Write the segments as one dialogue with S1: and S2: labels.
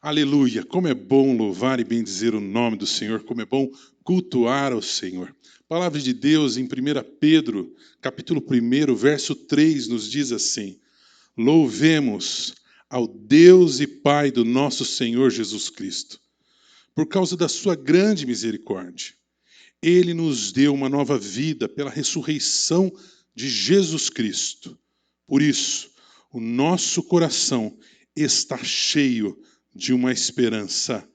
S1: Aleluia! Como é bom louvar e bendizer o nome do Senhor, como é bom cultuar ao Senhor. Palavra de Deus em 1 Pedro, capítulo 1, verso 3, nos diz assim: Louvemos ao Deus e Pai do nosso Senhor Jesus Cristo. Por causa da sua grande misericórdia, Ele nos deu uma nova vida pela ressurreição de Jesus Cristo. Por isso, o nosso coração está cheio de uma esperança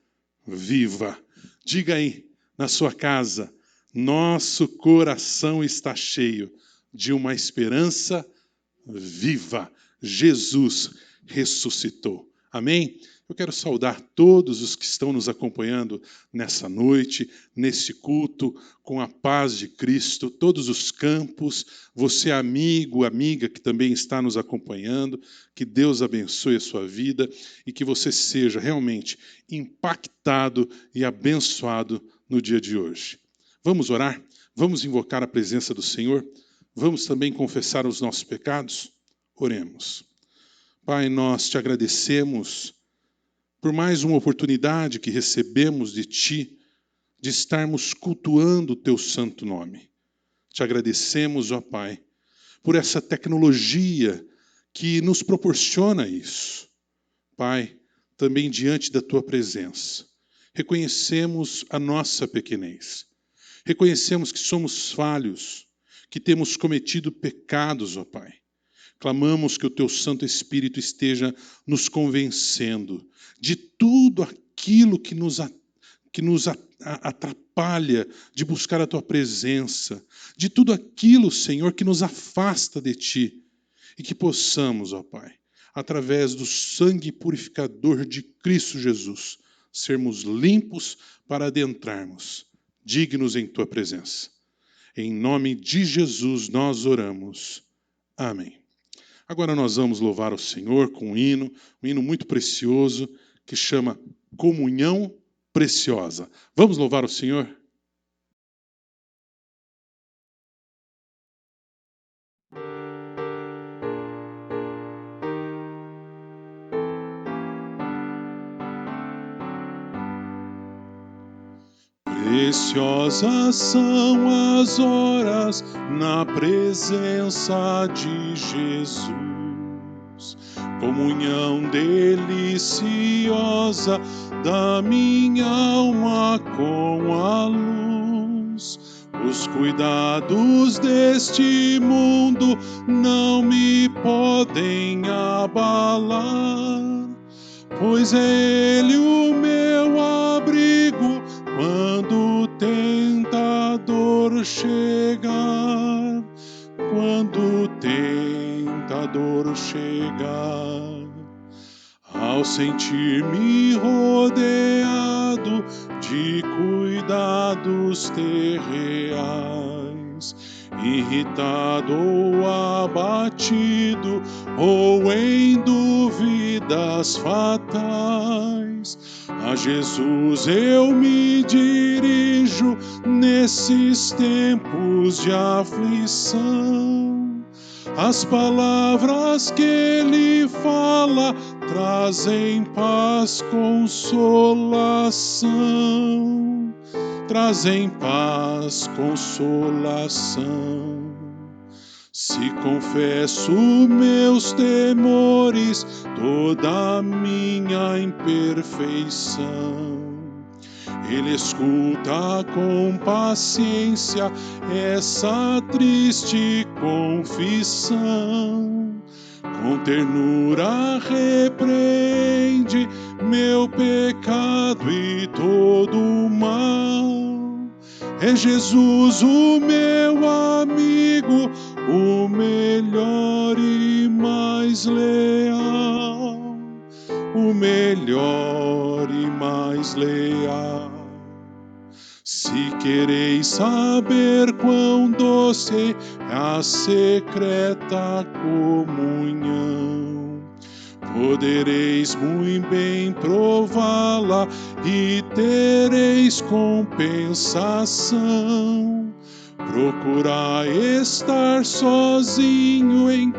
S1: viva. Diga aí, na sua casa, nosso coração está cheio de uma esperança viva. Jesus ressuscitou. Amém? Eu quero saudar todos os que estão nos acompanhando nessa noite, nesse culto, com a paz de Cristo, todos os campos, você amigo, amiga que também está nos acompanhando, que Deus abençoe a sua vida e que você seja realmente impactado e abençoado no dia de hoje. Vamos orar? Vamos invocar a presença do Senhor? Vamos também confessar os nossos pecados? Oremos. Pai, nós te agradecemos por mais uma oportunidade que recebemos de Ti, de estarmos cultuando o Teu santo nome. Te agradecemos, ó Pai, por essa tecnologia que nos proporciona isso. Pai, também diante da Tua presença, reconhecemos a nossa pequenez. Reconhecemos que somos falhos, que temos cometido pecados, ó Pai. Clamamos que o Teu Santo Espírito esteja nos convencendo de tudo aquilo que nos atrapalha de buscar a Tua presença, de tudo aquilo, Senhor, que nos afasta de Ti, e que possamos, ó Pai, através do sangue purificador de Cristo Jesus, sermos limpos para adentrarmos, dignos em Tua presença. Em nome de Jesus nós oramos. Amém. Agora nós vamos louvar o Senhor com um hino muito precioso, que chama Comunhão Preciosa. Vamos louvar o Senhor? Preciosas são as horas na presença de Jesus. Comunhão deliciosa da minha alma com a luz. Os cuidados deste mundo não me podem abalar, pois é Ele o meu abrigo quando o tentador chegar. Quando o tentador chegar, ao sentir-me rodeado de cuidados terreais, irritado ou abatido, ou em dúvidas fatais, a Jesus eu me dirijo nesses tempos de aflição. As palavras que Ele fala trazem paz, consolação. Trazem paz, consolação. Se confesso meus temores, toda a minha imperfeição, Ele escuta com paciência essa triste confissão. Com ternura repreende meu pecado e todo o mal. É Jesus o meu amigo, o melhor e mais leal. O melhor e mais leal. Se quereis saber quão doce é a secreta comunhão, podereis muito bem prová-la e tereis compensação. Procurai estar sozinho em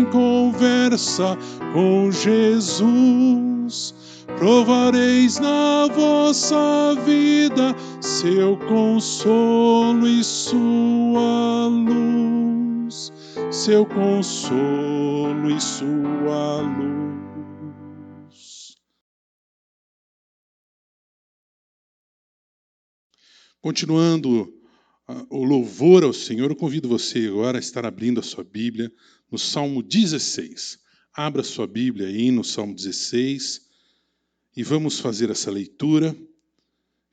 S1: conversa com Jesus, provareis na vossa vida seu consolo e sua luz, seu consolo e sua luz. Continuando o louvor ao Senhor, eu convido você agora a estar abrindo a sua Bíblia no Salmo 16. Abra sua Bíblia aí no Salmo 16 e vamos fazer essa leitura.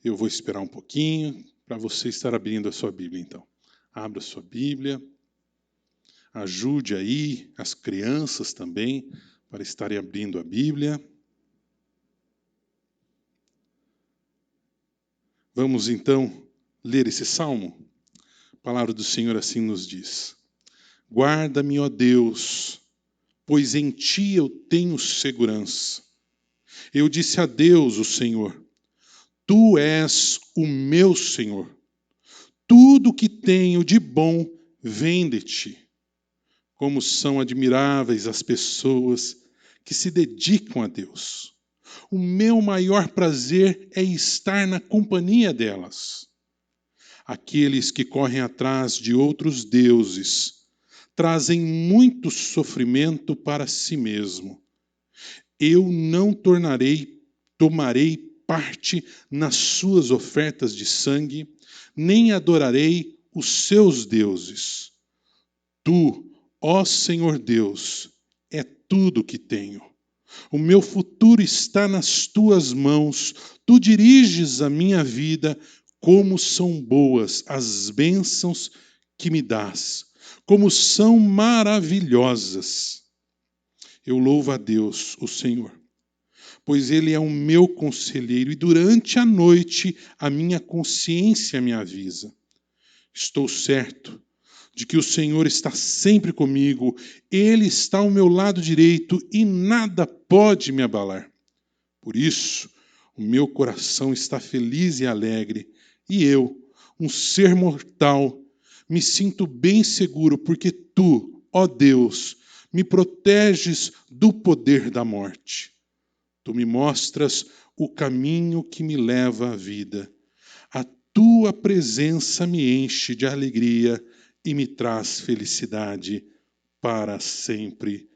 S1: Eu vou esperar um pouquinho para você estar abrindo a sua Bíblia, então. Abra a sua Bíblia, ajude aí as crianças também para estarem abrindo a Bíblia. Vamos então ler esse salmo? A palavra do Senhor assim nos diz: guarda-me, ó Deus, pois em ti eu tenho segurança. Eu disse a Deus, o Senhor, tu és o meu Senhor. Tudo que tenho de bom vem de ti. Como são admiráveis as pessoas que se dedicam a Deus. O meu maior prazer é estar na companhia delas. Aqueles que correm atrás de outros deuses trazem muito sofrimento para si mesmo. Eu não tomarei parte nas suas ofertas de sangue, nem adorarei os seus deuses. Tu, ó Senhor Deus, é tudo que tenho. O meu futuro está nas tuas mãos. Tu diriges a minha vida. Como são boas as bênçãos que me dás. Como são maravilhosas. Eu louvo a Deus, o Senhor, pois Ele é o meu conselheiro e durante a noite a minha consciência me avisa. Estou certo de que o Senhor está sempre comigo, Ele está ao meu lado direito e nada pode me abalar. Por isso, o meu coração está feliz e alegre, e eu, um ser mortal, me sinto bem seguro, porque tu, ó Deus, me proteges do poder da morte. Tu me mostras o caminho que me leva à vida. A tua presença me enche de alegria e me traz felicidade para sempre.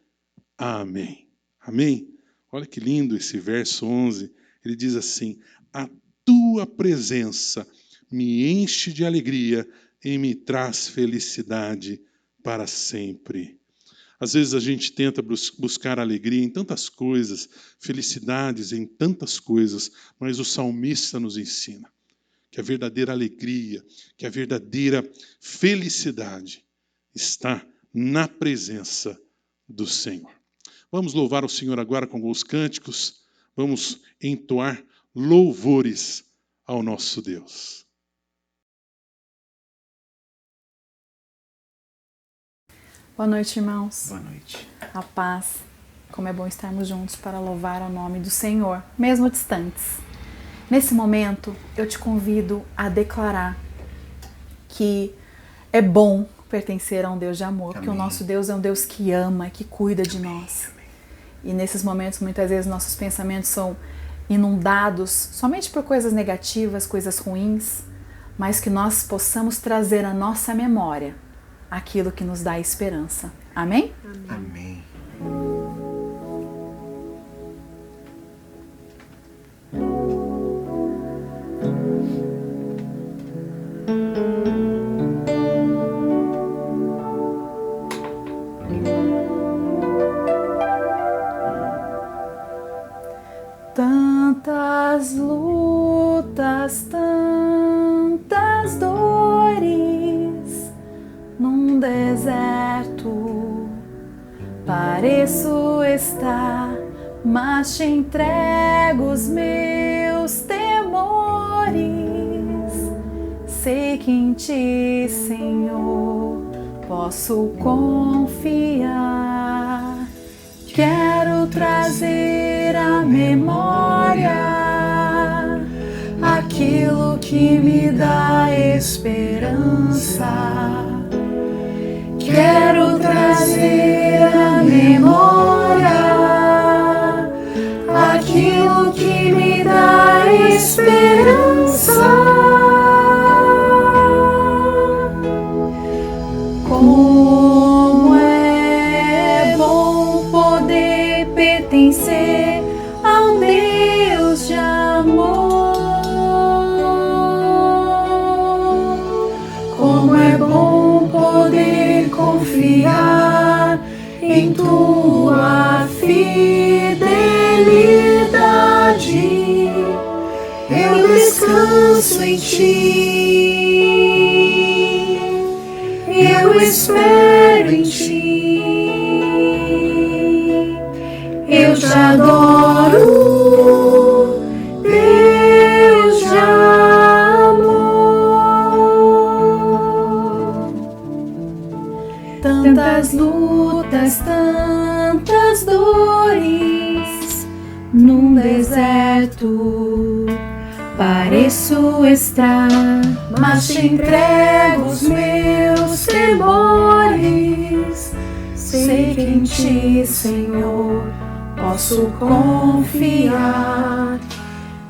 S1: Amém. Amém? Olha que lindo esse verso 11. Ele diz assim: a tua presença me enche de alegria e me traz felicidade para sempre. Às vezes a gente tenta buscar alegria em tantas coisas, felicidades em tantas coisas, mas o salmista nos ensina que a verdadeira alegria, que a verdadeira felicidade está na presença do Senhor. Vamos louvar o Senhor agora com os cânticos, vamos entoar louvores ao nosso Deus.
S2: Boa noite, irmãos.
S3: Boa noite.
S2: A paz. Como é bom estarmos juntos para louvar o nome do Senhor, mesmo distantes. Nesse momento, eu te convido a declarar que é bom pertencer a um Deus de amor, porque o nosso Deus é um Deus que ama, que cuida de nós. E nesses momentos, muitas vezes, nossos pensamentos são inundados somente por coisas negativas, coisas ruins, mas que nós possamos trazer à nossa memória aquilo que nos dá esperança. Amém?
S3: Amém.
S2: Tantas lutas, tantas dores num deserto, pareço estar, mas te entrego os meus temores. Sei que em ti, Senhor, posso confiar. Quero trazer à memória aquilo que me dá esperança. Quero trazer à memória aquilo que esperança. Como é bom poder pertencer ao Deus de amor. Como é bom poder confiar em tua fidelidade. Eu descanso em ti, eu espero em ti, eu te adoro, Deus de amor. Tantas lutas, tantas dores num deserto pareço estar, mas te entrego os meus temores. Sei que em ti, Senhor, posso confiar.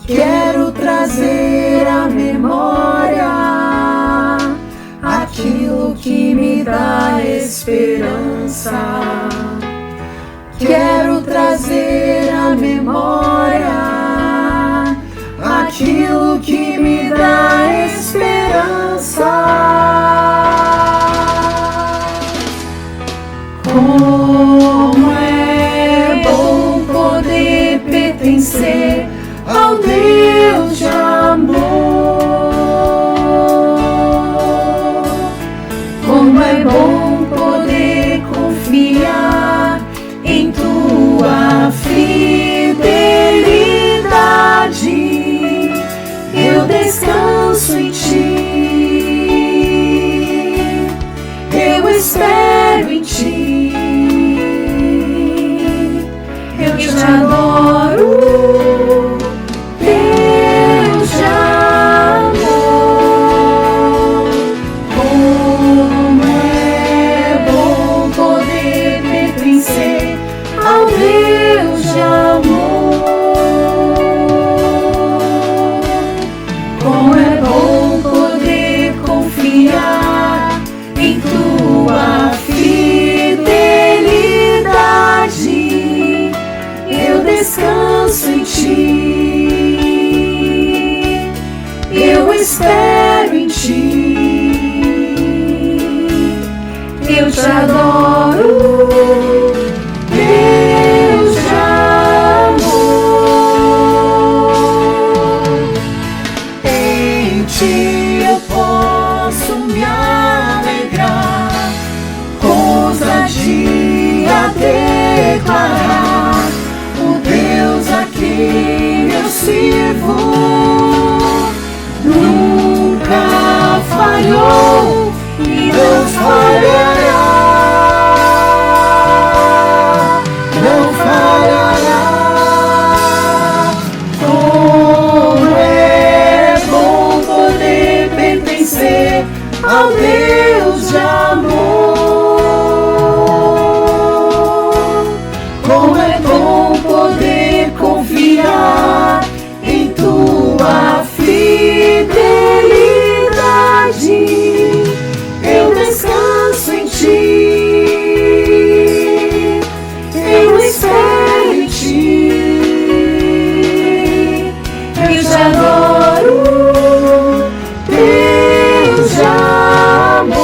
S2: Quero trazer à memória aquilo que me dá esperança. Quero trazer à memória aquilo que me dá esperança. Como é bom poder pertencer ao Deus de amor. Como é bom poder confiar em tua fidelidade. Eu descanso em ti, eu espero em ti, eu te adoro, Deus de amor. Como é bom poder pertencer ao Deus de amor. Como é bom poder confiar em tua fidelidade. Eu descanso em ti, eu espero em ti, eu te adoro, Deus de amor. Em ti eu posso me alegrar, com ousadia declarar: o Deus a quem eu sirvo nunca falhou e não falhará, não falhará. Como é bom poder pertencer ao Deus de amor. Como é bom poder confiar em tua fidelidade. Eu descanso em ti, eu espero em ti, eu te adoro, Deus de amor.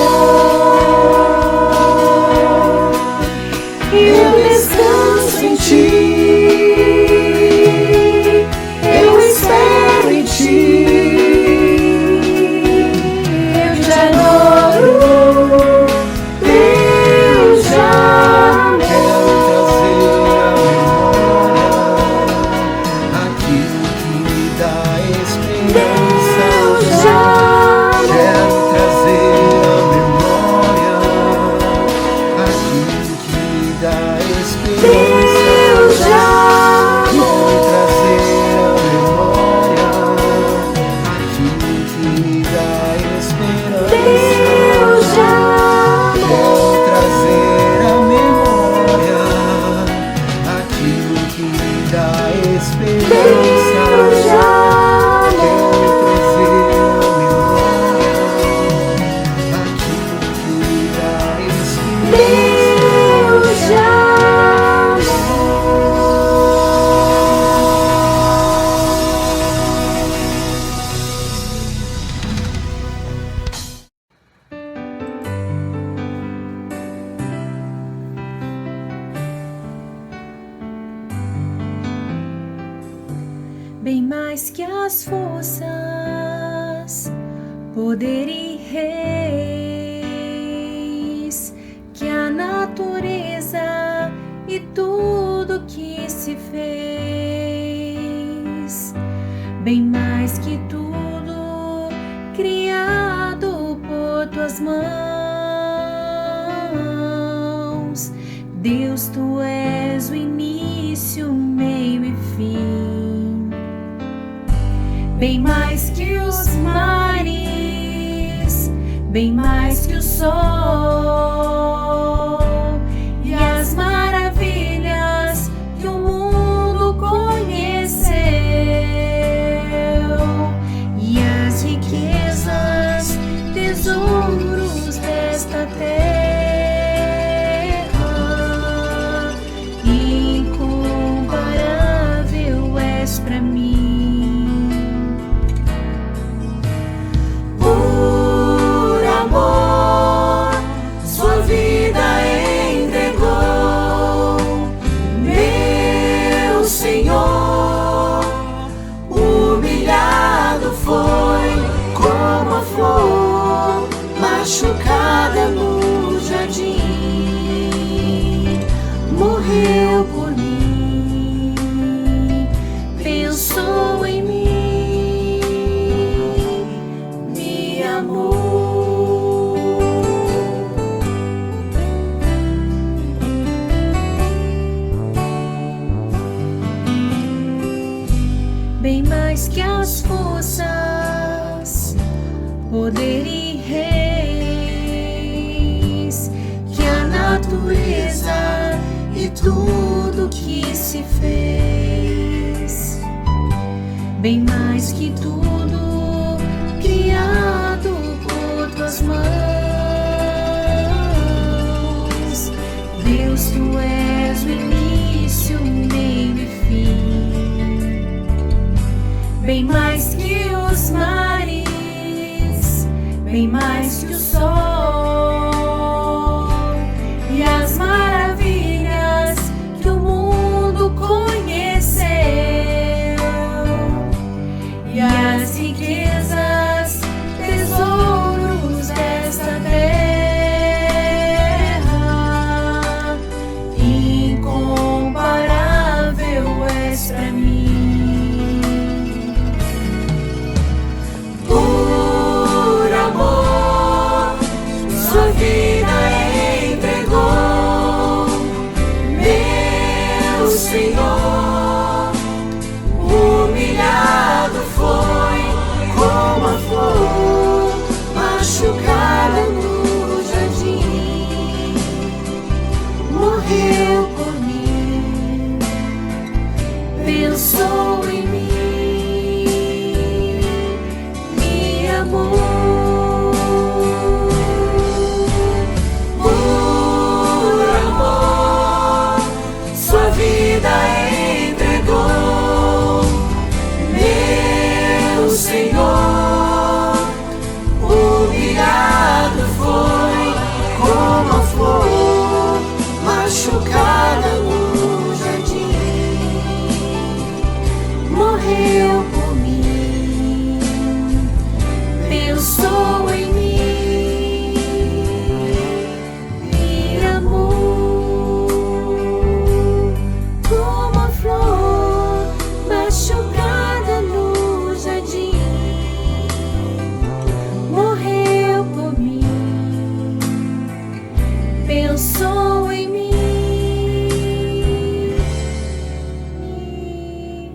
S2: Eu descanso em ti, eu espero em ti, eu te adoro, Deus de amor.
S3: Aquilo que me dá esperança.
S2: Deus de amor.
S3: Quero trazer à memória aquilo que me dá esperança.
S2: Deus de
S3: Quero
S2: amor.
S3: trazer à memória aquilo que me dá esperança.
S2: Deus de
S3: Quero
S2: amor.
S3: trazer à memória aquilo que me dá
S2: Deus de
S3: esperança.
S2: amor.
S4: mais que as forças, poder e reis, que a natureza e tudo que se fez, bem mais que tudo criado por tuas mãos. Deus, tu és o início, meio e fim, bem mais que os mares, bem mais que o sol e as maravilhas que o mundo conheceu, e as riquezas, tesouros desta terra. Incomparável és pra mim. Por amor, sua vida entregou, meu Senhor. Humilhado foi como a flor machucada no jardim. Morreu por mim, pensou em mim, me amou. Bem mais que as forças, poder e reis, que a natureza e tudo que se fez, bem mais que tudo criado por tuas mãos. Deus, tu és o início, meio e fim, bem mais que os mares, bem mais que o sol e as maravilhas que o mundo conheceu, e as riquezas, tesouros desta terra. Incomparável és pra mim. Por amor, sua vida entregou, meu Senhor. Humilhado foi como a flor machucada no jardim. Morreu por mim, pensou em mim, me amou. Por amor, sua vida entregou, meu Senhor. Humilhado foi como a flor machucada no jardim. Morreu por mim, pensou em mim, me amou. Como a flor machucada no jardim. Morreu por mim, pensou em mim, me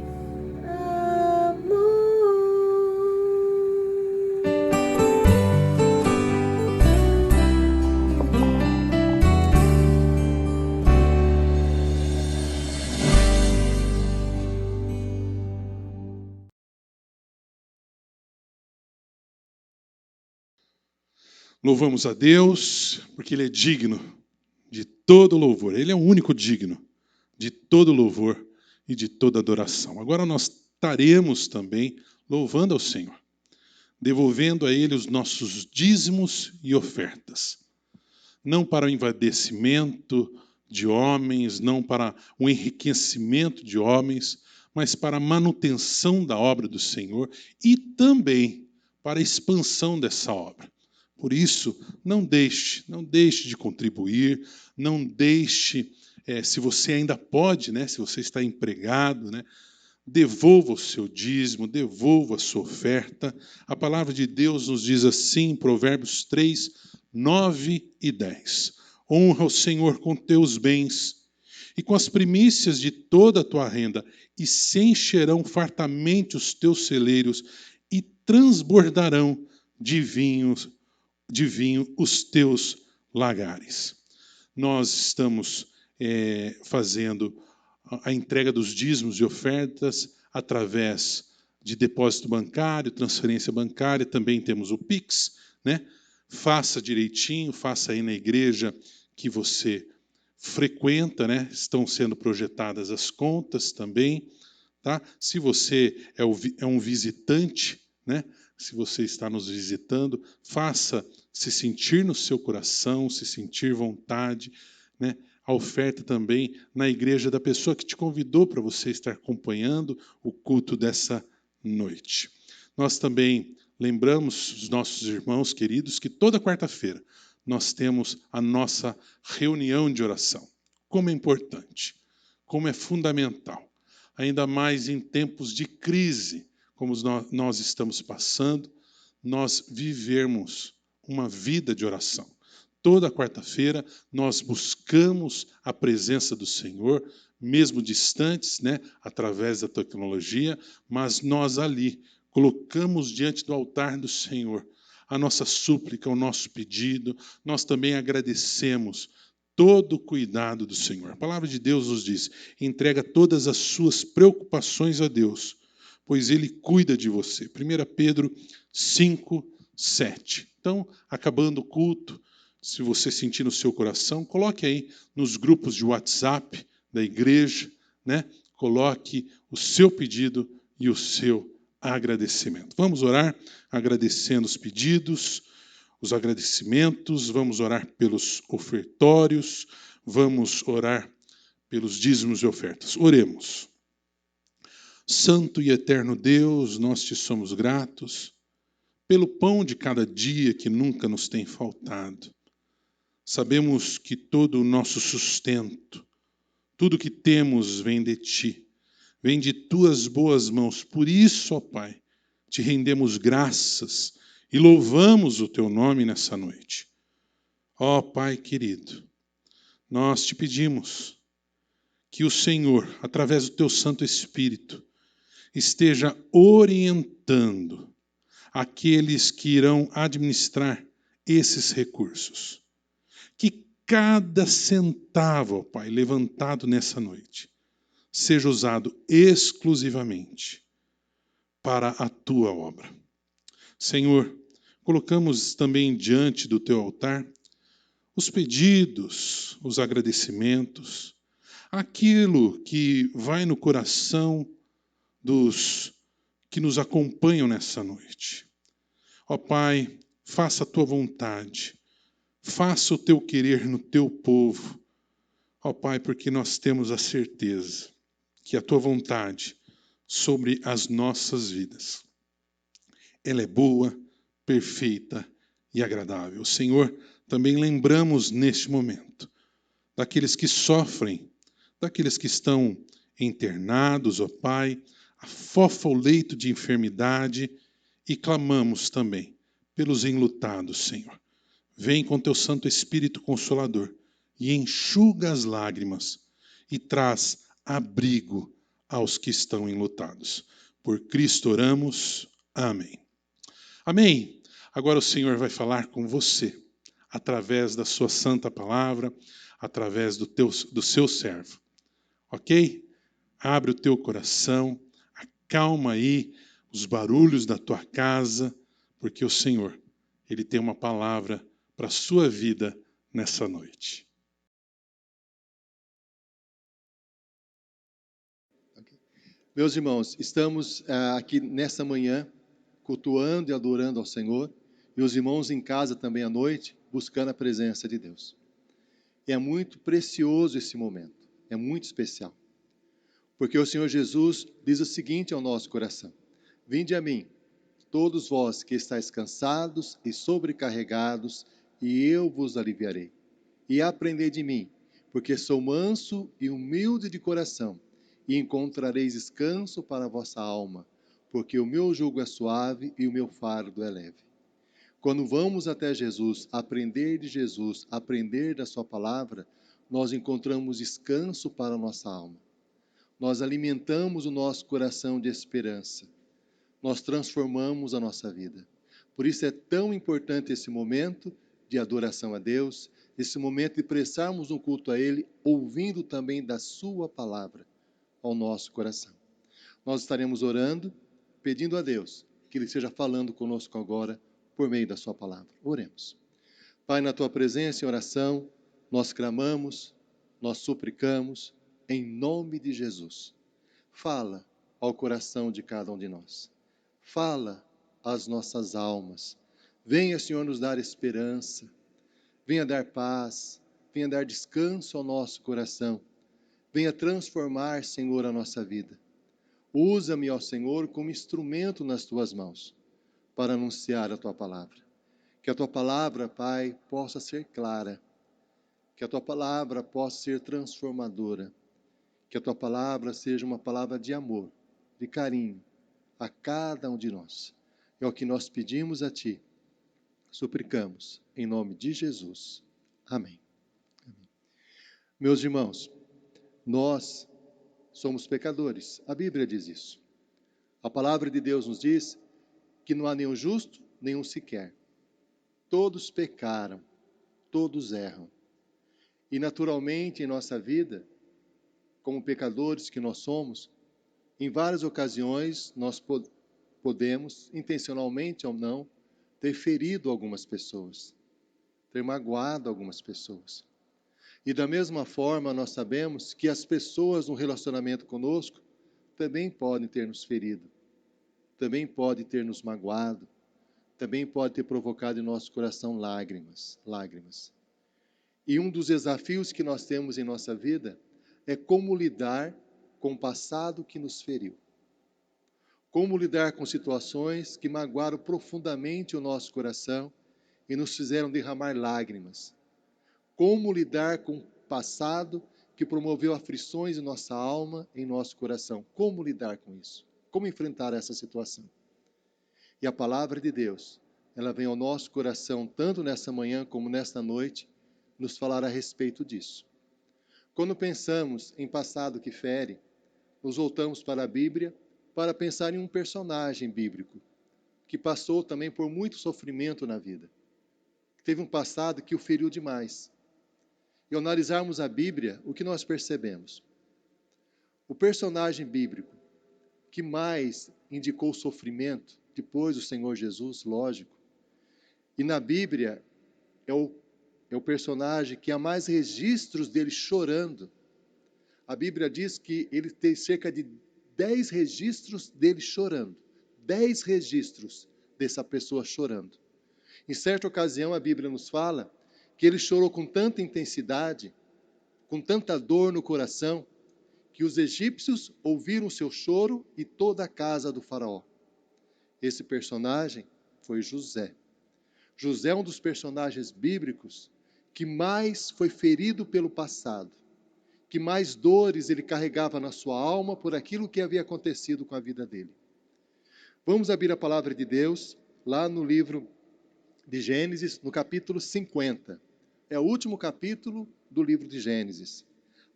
S1: Louvamos a Deus, porque Ele é digno de todo louvor. Ele é o único digno de todo louvor e de toda adoração. Agora nós estaremos também louvando ao Senhor, devolvendo a Ele os nossos dízimos e ofertas. Não para o envadecimento de homens, não para o enriquecimento de homens, mas para a manutenção da obra do Senhor e também para a expansão dessa obra. Por isso, não deixe de contribuir, não deixe, se você ainda pode, né, se você está empregado, né, devolva o seu dízimo, devolva a sua oferta. A palavra de Deus nos diz assim, em Provérbios 3, 9 e 10. Honra o Senhor com teus bens e com as primícias de toda a tua renda, e se encherão fartamente os teus celeiros, e transbordarão de vinho os teus lagares. Nós estamos fazendo a entrega dos dízimos e ofertas através de depósito bancário, transferência bancária, também temos o Pix, né? Faça direitinho, faça aí na igreja que você frequenta, né? Estão sendo projetadas as contas também, tá? Se você é um visitante, né? Se você está nos visitando, faça se sentir no seu coração, se sentir vontade, né? A oferta também na igreja da pessoa que te convidou para você estar acompanhando o culto dessa noite. Nós também lembramos os nossos irmãos queridos que toda quarta-feira nós temos a nossa reunião de oração. Como é importante, como é fundamental, ainda mais em tempos de crise, como nós estamos passando, nós vivermos uma vida de oração. Toda quarta-feira nós buscamos a presença do Senhor, mesmo distantes, né, através da tecnologia, mas nós ali colocamos diante do altar do Senhor a nossa súplica, o nosso pedido. Nós também agradecemos todo o cuidado do Senhor. A palavra de Deus nos diz: entrega todas as suas preocupações a Deus, pois Ele cuida de você. 1 Pedro 5, 7. Então, acabando o culto, se você sentir no seu coração, coloque aí nos grupos de WhatsApp da igreja, né? Coloque o seu pedido e o seu agradecimento. Vamos orar agradecendo os pedidos, os agradecimentos, vamos orar pelos ofertórios, vamos orar pelos dízimos e ofertas. Oremos. Santo e eterno Deus, nós te somos gratos pelo pão de cada dia que nunca nos tem faltado. Sabemos que todo o nosso sustento, tudo que temos vem de Ti, vem de Tuas boas mãos. Por isso, ó Pai, te rendemos graças e louvamos o Teu nome nessa noite. Ó Pai querido, nós te pedimos que o Senhor, através do Teu Santo Espírito, esteja orientando aqueles que irão administrar esses recursos. Que cada centavo, ó Pai, levantado nessa noite, seja usado exclusivamente para a Tua obra. Senhor, colocamos também diante do Teu altar os pedidos, os agradecimentos, aquilo que vai no coração dos que nos acompanham nessa noite. Ó Pai, faça a Tua vontade, faça o Teu querer no Teu povo. Ó Pai, porque nós temos a certeza que a Tua vontade sobre as nossas vidas, ela é boa, perfeita e agradável. Senhor, também lembramos neste momento daqueles que sofrem, daqueles que estão internados, ó Pai, afofa o leito de enfermidade, e clamamos também pelos enlutados, Senhor. Vem com Teu Santo Espírito Consolador e enxuga as lágrimas e traz abrigo aos que estão enlutados. Por Cristo oramos. Amém. Amém. Agora o Senhor vai falar com você, através da sua santa palavra, através do seu servo. Ok? Abre o teu coração, acalma aí os barulhos da tua casa, porque o Senhor, Ele tem uma palavra para a sua vida nessa noite.
S5: Meus irmãos, estamos aqui nessa manhã, cultuando e adorando ao Senhor, e os irmãos em casa também à noite, buscando a presença de Deus. E é muito precioso esse momento, é muito especial. Porque o Senhor Jesus diz o seguinte ao nosso coração: vinde a mim, todos vós que estáis cansados e sobrecarregados, e eu vos aliviarei. E aprendei de mim, porque sou manso e humilde de coração, e encontrareis descanso para a vossa alma, porque o meu jugo é suave e o meu fardo é leve. Quando vamos até Jesus, aprender de Jesus, aprender da sua palavra, nós encontramos descanso para a nossa alma. Nós alimentamos o nosso coração de esperança. Nós transformamos a nossa vida. Por isso é tão importante esse momento de adoração a Deus, esse momento de prestarmos um culto a Ele, ouvindo também da sua palavra ao nosso coração. Nós estaremos orando, pedindo a Deus que Ele esteja falando conosco agora por meio da sua palavra. Oremos. Pai, na tua presença em oração, nós clamamos, nós suplicamos, em nome de Jesus. Fala ao coração de cada um de nós. Fala às nossas almas. Venha, Senhor, nos dar esperança. Venha dar paz. Venha dar descanso ao nosso coração. Venha transformar, Senhor, a nossa vida. Usa-me, ó Senhor, como instrumento nas tuas mãos, para anunciar a tua palavra. Que a tua palavra, Pai, possa ser clara. Que a tua palavra possa ser transformadora. Que a tua palavra seja uma palavra de amor, de carinho, a cada um de nós. É o que nós pedimos a ti. Suplicamos, em nome de Jesus. Amém. Amém. Meus irmãos, nós somos pecadores. A Bíblia diz isso. A palavra de Deus nos diz que não há nenhum justo, nenhum sequer. Todos pecaram, todos erram. E naturalmente em nossa vida, como pecadores que nós somos, em várias ocasiões nós podemos, intencionalmente ou não, ter ferido algumas pessoas, ter magoado algumas pessoas. E da mesma forma nós sabemos que as pessoas no relacionamento conosco também podem ter nos ferido, também podem ter nos magoado, também pode ter provocado em nosso coração lágrimas. E um dos desafios que nós temos em nossa vida é como lidar com o passado que nos feriu. Como lidar com situações que magoaram profundamente o nosso coração e nos fizeram derramar lágrimas. Como lidar com o passado que promoveu aflições em nossa alma, em nosso coração. Como lidar com isso? Como enfrentar essa situação? E a palavra de Deus, ela vem ao nosso coração, tanto nessa manhã como nesta noite, nos falar a respeito disso. Quando pensamos em passado que fere, nos voltamos para a Bíblia para pensar em um personagem bíblico que passou também por muito sofrimento na vida. Teve um passado que o feriu demais. E ao analisarmos a Bíblia, o que nós percebemos? O personagem bíblico que mais indicou sofrimento, depois do Senhor Jesus, lógico, e na Bíblia é o personagem que há mais registros dele chorando. A Bíblia diz que ele tem cerca de 10 registros dele chorando. 10 registros dessa pessoa chorando. Em certa ocasião, a Bíblia nos fala que ele chorou com tanta intensidade, com tanta dor no coração, que os egípcios ouviram o seu choro e toda a casa do faraó. Esse personagem foi José. José é um dos personagens bíblicos que mais foi ferido pelo passado, que mais dores ele carregava na sua alma por aquilo que havia acontecido com a vida dele. Vamos abrir a palavra de Deus lá no livro de Gênesis, no capítulo 50. É o último capítulo do livro de Gênesis.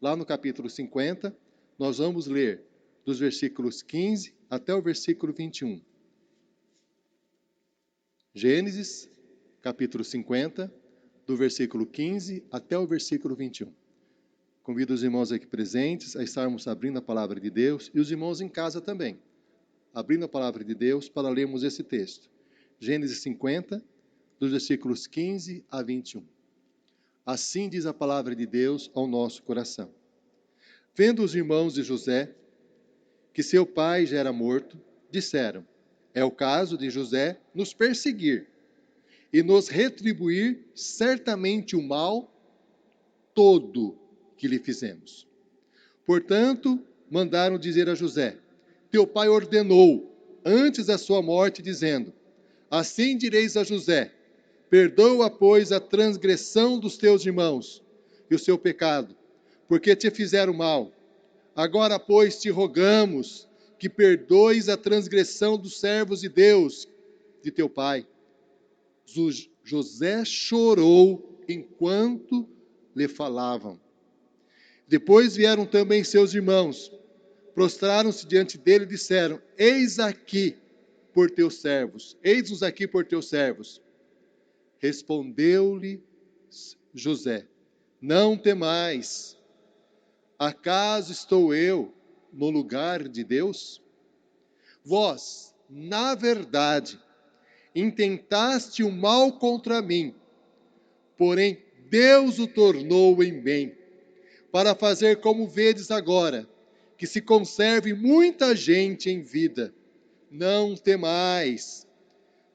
S5: Lá no capítulo 50, nós vamos ler dos versículos 15 até o versículo 21. Gênesis, capítulo 50, do versículo 15 até o versículo 21. Convido os irmãos aqui presentes a estarmos abrindo a palavra de Deus e os irmãos em casa também, abrindo a palavra de Deus para lermos esse texto. Gênesis 50, dos versículos 15 a 21. Assim diz a palavra de Deus ao nosso coração. Vendo os irmãos de José que seu pai já era morto, disseram: é o caso de José nos perseguir e nos retribuir certamente o mal todo que lhe fizemos. Portanto, mandaram dizer a José: teu pai ordenou, antes da sua morte, dizendo: assim direis a José: perdoa, pois, a transgressão dos teus irmãos e o seu pecado, porque te fizeram mal. Agora, pois, te rogamos que perdoes a transgressão dos servos de Deus, de teu pai. José chorou enquanto lhe falavam. Depois vieram também seus irmãos, prostraram-se diante dele e disseram: eis aqui por teus servos, eis-nos aqui por teus servos. Respondeu-lhe José: não temais, acaso estou eu no lugar de Deus? Vós, na verdade, intentaste o mal contra mim, porém Deus o tornou em bem, para fazer como vedes agora, que se conserve muita gente em vida. Não temais,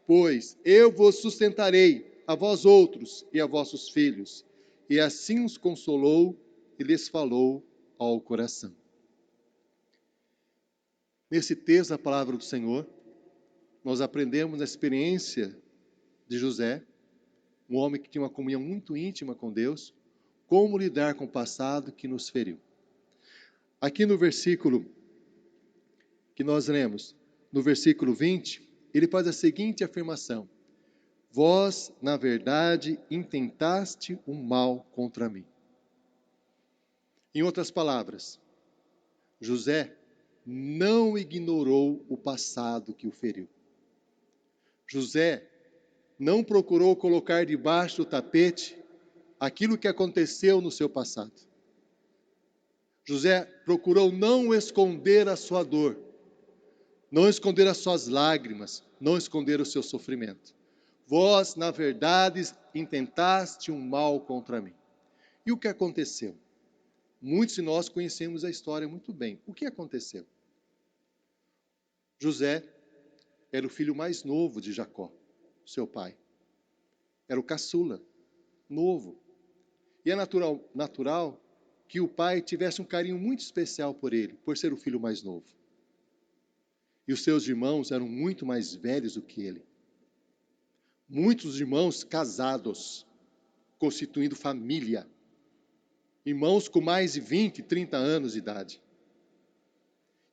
S5: pois eu vos sustentarei, a vós outros e a vossos filhos. E assim os consolou e lhes falou ao coração. Nesse texto da palavra do Senhor, nós aprendemos a experiência de José, um homem que tinha uma comunhão muito íntima com Deus, como lidar com o passado que nos feriu. Aqui no versículo que nós lemos, no versículo 20, ele faz a seguinte afirmação: vós, na verdade, intentaste o mal contra mim. Em outras palavras, José não ignorou o passado que o feriu. José não procurou colocar debaixo do tapete aquilo que aconteceu no seu passado. José procurou não esconder a sua dor, não esconder as suas lágrimas, não esconder o seu sofrimento. Vós, na verdade, intentaste um mal contra mim. E o que aconteceu? Muitos de nós conhecemos a história muito bem. O que aconteceu? José era o filho mais novo de Jacó, seu pai. Era o caçula, novo. E é natural que o pai tivesse um carinho muito especial por ele, por ser o filho mais novo. E os seus irmãos eram muito mais velhos do que ele. Muitos irmãos casados, constituindo família. Irmãos com mais de 20, 30 anos de idade.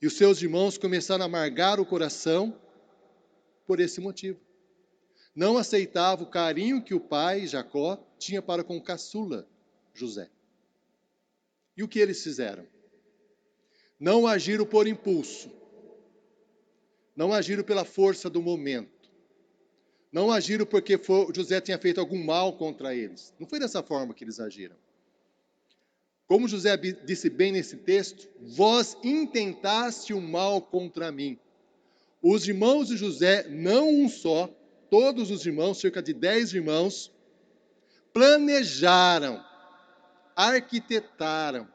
S5: E os seus irmãos começaram a amargar o coração por esse motivo. Não aceitava o carinho que o pai, Jacó, tinha para com o caçula, José. E o que eles fizeram? Não agiram por impulso. Não agiram pela força do momento. Não agiram porque José tinha feito algum mal contra eles. Não foi dessa forma que eles agiram. Como José disse bem nesse texto, vós intentaste o mal contra mim. Os irmãos de José, não um só, todos os irmãos, cerca de 10 irmãos, planejaram, arquitetaram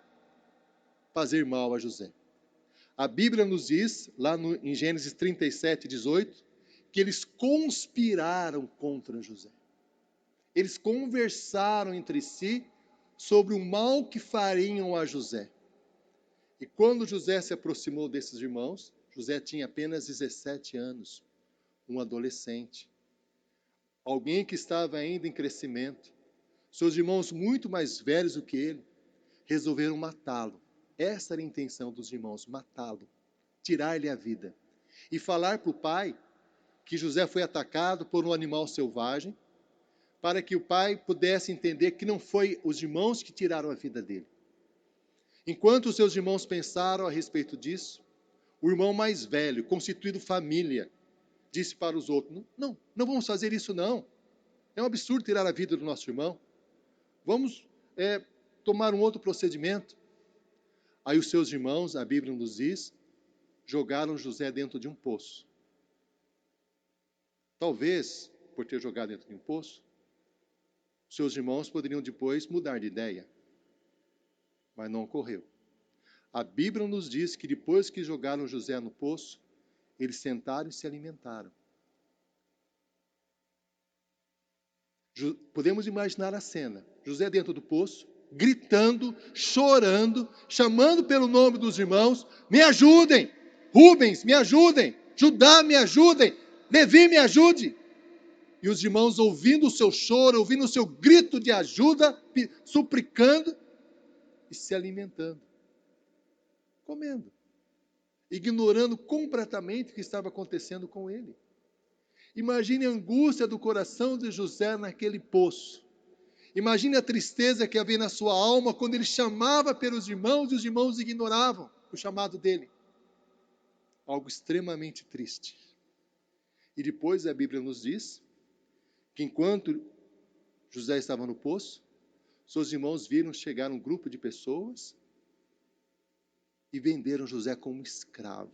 S5: fazer mal a José. A Bíblia nos diz, lá em Gênesis 37, 18, que eles conspiraram contra José. Eles conversaram entre si sobre o mal que fariam a José. E quando José se aproximou desses irmãos, José tinha apenas 17 anos, um adolescente. Alguém que estava ainda em crescimento. Seus irmãos, muito mais velhos do que ele, resolveram matá-lo. Essa era a intenção dos irmãos, matá-lo, tirar-lhe a vida. E falar para o pai que José foi atacado por um animal selvagem, para que o pai pudesse entender que não foi os irmãos que tiraram a vida dele. Enquanto os seus irmãos pensaram a respeito disso, o irmão mais velho, constituído família, disse para os outros: não vamos fazer isso não. É um absurdo tirar a vida do nosso irmão. Vamos tomar um outro procedimento. Aí os seus irmãos, a Bíblia nos diz, jogaram José dentro de um poço. Talvez, por ter jogado dentro de um poço, seus irmãos poderiam depois mudar de ideia. Mas não ocorreu. A Bíblia nos diz que depois que jogaram José no poço, eles sentaram e se alimentaram. Podemos imaginar a cena. José dentro do poço, gritando, chorando, chamando pelo nome dos irmãos: me ajudem, Rubens, me ajudem, Judá, me ajudem, Levi, me ajude. E os irmãos, ouvindo o seu choro, ouvindo o seu grito de ajuda, suplicando e se alimentando, comendo, ignorando completamente o que estava acontecendo com ele. Imagine a angústia do coração de José naquele poço. Imagine a tristeza que havia na sua alma quando ele chamava pelos irmãos e os irmãos ignoravam o chamado dele. Algo extremamente triste. E depois a Bíblia nos diz que enquanto José estava no poço, seus irmãos viram chegar um grupo de pessoas e venderam José como escravo.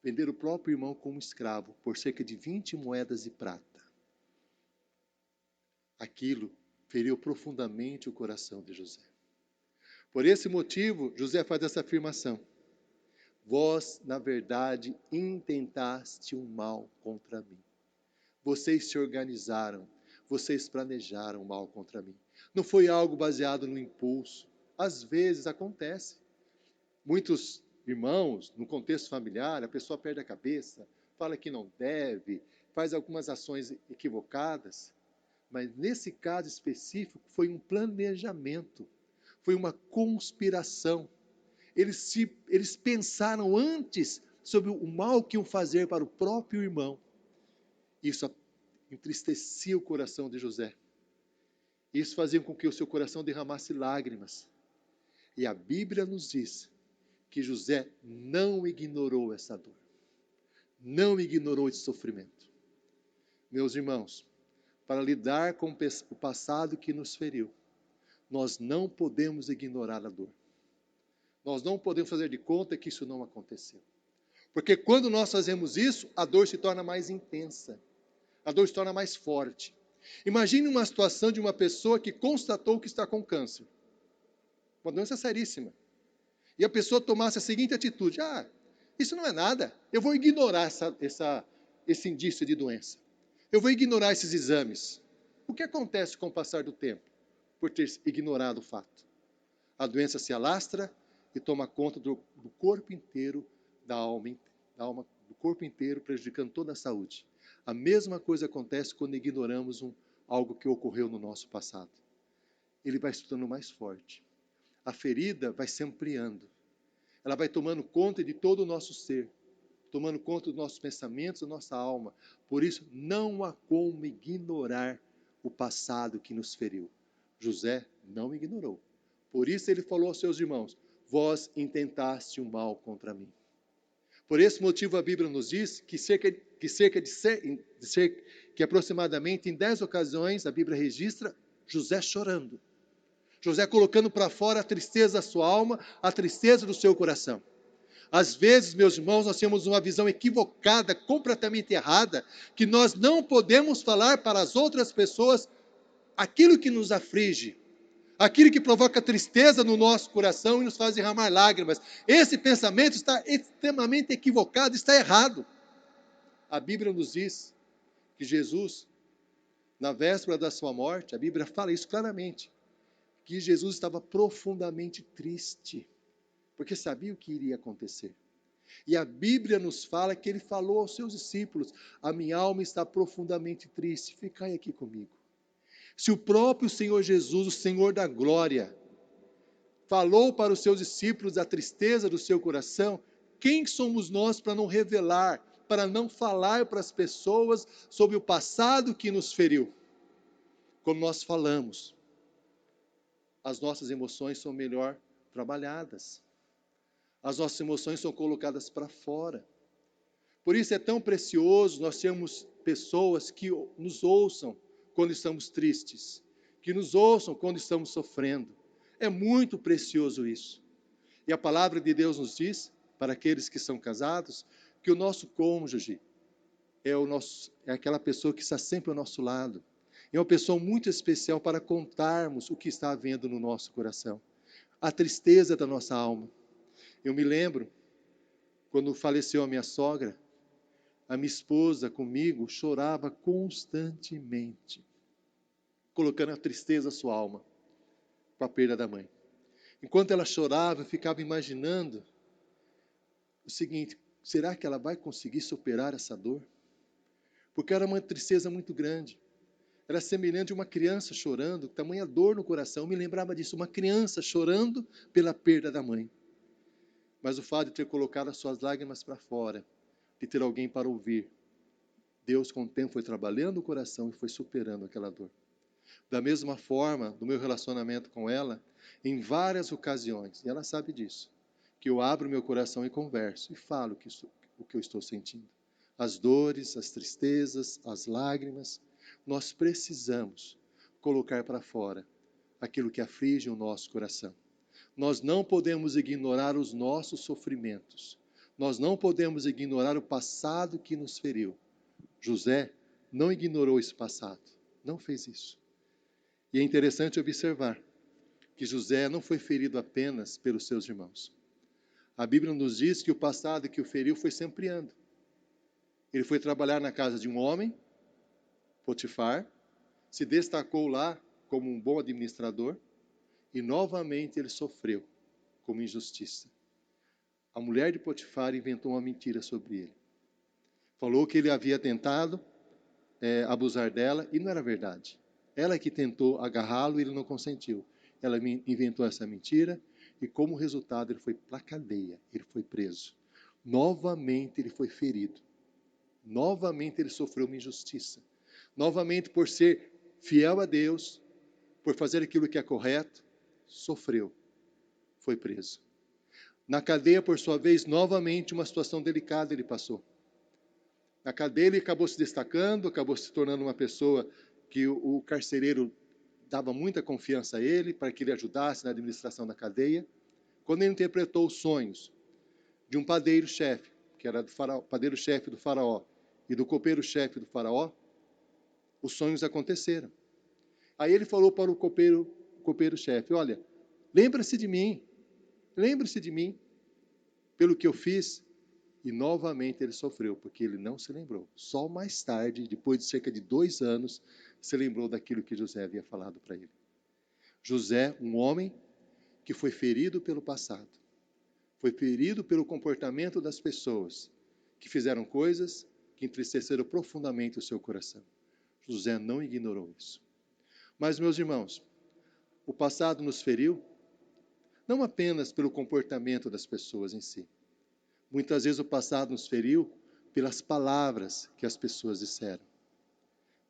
S5: Venderam o próprio irmão como escravo por cerca de 20 moedas de prata. Aquilo feriu profundamente o coração de José. Por esse motivo, José faz essa afirmação: vós, na verdade, intentaste um mal contra mim. Vocês se organizaram, vocês planejaram mal contra mim. Não foi algo baseado no impulso. Às vezes acontece. Muitos irmãos, no contexto familiar, a pessoa perde a cabeça, fala que não deve, faz algumas ações equivocadas. Mas nesse caso específico foi um planejamento, foi uma conspiração. Eles pensaram antes sobre o mal que iam fazer para o próprio irmão. Isso entristecia o coração de José. Isso fazia com que o seu coração derramasse lágrimas. E a Bíblia nos diz que José não ignorou essa dor, não ignorou esse sofrimento. Meus irmãos, para lidar com o passado que nos feriu, nós não podemos ignorar a dor. Nós não podemos fazer de conta que isso não aconteceu. Porque quando nós fazemos isso, a dor se torna mais intensa, a dor se torna mais forte. Imagine uma situação de uma pessoa que constatou que está com câncer, uma doença seríssima, e a pessoa tomasse a seguinte atitude: isso não é nada, eu vou ignorar esse indício de doença. Eu vou ignorar esses exames. O que acontece com o passar do tempo? Por ter ignorado o fato. A doença se alastra e toma conta do corpo inteiro, da alma, do corpo inteiro, prejudicando toda a saúde. A mesma coisa acontece quando ignoramos algo que ocorreu no nosso passado. Ele vai se tornando mais forte. A ferida vai se ampliando. Ela vai tomando conta de todo o nosso ser, tomando conta dos nossos pensamentos, da nossa alma. Por isso, não há como ignorar o passado que nos feriu. José não ignorou. Por isso ele falou aos seus irmãos: vós intentaste o mal contra mim. Por esse motivo a Bíblia nos diz que aproximadamente em 10 ocasiões a Bíblia registra José chorando. José colocando para fora a tristeza da sua alma, a tristeza do seu coração. Às vezes, meus irmãos, nós temos uma visão equivocada, completamente errada, que nós não podemos falar para as outras pessoas aquilo que nos aflige, aquilo que provoca tristeza no nosso coração e nos faz derramar lágrimas. Esse pensamento está extremamente equivocado, está errado. A Bíblia nos diz que Jesus, na véspera da sua morte, a Bíblia fala isso claramente, que Jesus estava profundamente triste, porque sabia o que iria acontecer. E a Bíblia nos fala que ele falou aos seus discípulos: a minha alma está profundamente triste, ficai aqui comigo. Se o próprio Senhor Jesus, o Senhor da glória, falou para os seus discípulos a tristeza do seu coração, quem somos nós para não revelar, para não falar para as pessoas sobre o passado que nos feriu? Como nós falamos, as nossas emoções são melhor trabalhadas. As nossas emoções são colocadas para fora. Por isso é tão precioso nós termos pessoas que nos ouçam quando estamos tristes, que nos ouçam quando estamos sofrendo. É muito precioso isso. E a palavra de Deus nos diz, para aqueles que são casados, que o nosso cônjuge é aquela pessoa que está sempre ao nosso lado. É uma pessoa muito especial para contarmos o que está havendo no nosso coração, a tristeza da nossa alma. Eu me lembro, quando faleceu a minha sogra, a minha esposa comigo chorava constantemente, colocando a tristeza à sua alma. com a perda da mãe. Enquanto ela chorava, eu ficava imaginando o seguinte: será que ela vai conseguir superar essa dor? Porque era uma tristeza muito grande. Era semelhante a uma criança chorando, tamanha dor no coração. Eu me lembrava disso, uma criança chorando pela perda da mãe. Mas o fato de ter colocado as suas lágrimas para fora, de ter alguém para ouvir, Deus com o tempo foi trabalhando o coração e foi superando aquela dor. Da mesma forma, no meu relacionamento com ela, em várias ocasiões, e ela sabe disso, que eu abro meu coração e converso, e falo o que eu estou sentindo. As dores, as tristezas, as lágrimas, nós precisamos colocar para fora aquilo que aflige o nosso coração. Nós não podemos ignorar os nossos sofrimentos. Nós não podemos ignorar o passado que nos feriu. José não ignorou esse passado, não fez isso. E é interessante observar que José não foi ferido apenas pelos seus irmãos. A Bíblia nos diz que o passado que o feriu foi Sempriando. Ele foi trabalhar na casa de um homem, Potifar, se destacou lá como um bom administrador e novamente ele sofreu como injustiça. A mulher de Potifar inventou uma mentira sobre ele. Falou que ele havia tentado abusar dela e não era verdade. Ela que tentou agarrá-lo e ele não consentiu. Ela inventou essa mentira e como resultado ele foi para a cadeia, ele foi preso. Novamente ele foi ferido. Novamente ele sofreu uma injustiça. Novamente, por ser fiel a Deus, por fazer aquilo que é correto, sofreu, foi preso. Na cadeia, por sua vez, novamente uma situação delicada ele passou. Na cadeia ele acabou se destacando, acabou se tornando uma pessoa que o carcereiro dava muita confiança a ele, para que ele ajudasse na administração da cadeia. Quando ele interpretou os sonhos de um padeiro-chefe, que era do faraó, padeiro-chefe do faraó, e do copeiro-chefe do faraó, os sonhos aconteceram. Aí ele falou para o copeiro-chefe: olha, lembre-se de mim, pelo que eu fiz. E novamente ele sofreu, porque ele não se lembrou. Só mais tarde, depois de cerca de 2 anos, se lembrou daquilo que José havia falado para ele. José, um homem que foi ferido pelo passado, foi ferido pelo comportamento das pessoas que fizeram coisas que entristeceram profundamente o seu coração. José não ignorou isso. Mas, meus irmãos, o passado nos feriu, não apenas pelo comportamento das pessoas em si. Muitas vezes o passado nos feriu pelas palavras que as pessoas disseram,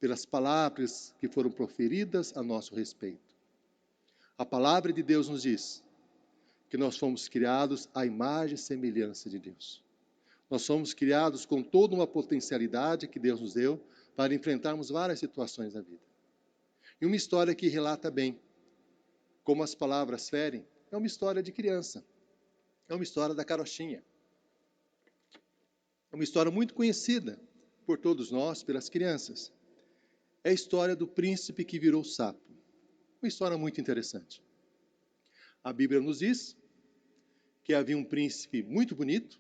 S5: pelas palavras que foram proferidas a nosso respeito. A palavra de Deus nos diz que nós fomos criados à imagem e semelhança de Deus. Nós somos criados com toda uma potencialidade que Deus nos deu para enfrentarmos várias situações da vida. E uma história que relata bem como as palavras ferem é uma história de criança. É uma história da carochinha. É uma história muito conhecida por todos nós, pelas crianças. É a história do príncipe que virou sapo. Uma história muito interessante. A Bíblia nos diz que havia um príncipe muito bonito,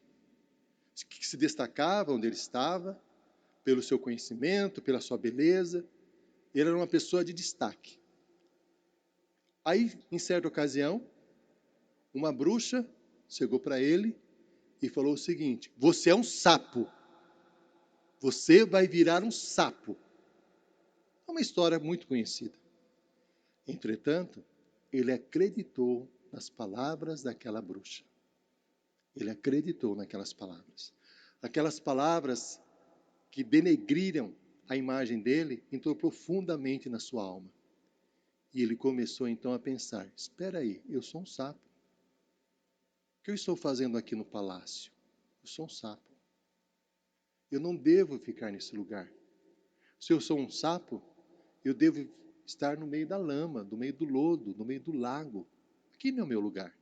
S5: que se destacava onde ele estava, pelo seu conhecimento, pela sua beleza. Ele era uma pessoa de destaque. Aí, em certa ocasião, uma bruxa chegou para ele e falou o seguinte: você é um sapo. Você vai virar um sapo. É uma história muito conhecida. Entretanto, ele acreditou nas palavras daquela bruxa. Ele acreditou naquelas palavras. Aquelas palavras que denegriram a imagem dele entrou profundamente na sua alma. E ele começou então a pensar: espera aí, eu sou um sapo. O que eu estou fazendo aqui no palácio? Eu sou um sapo. Eu não devo ficar nesse lugar. Se eu sou um sapo, eu devo estar no meio da lama, no meio do lodo, no meio do lago. Aqui não é o meu lugar.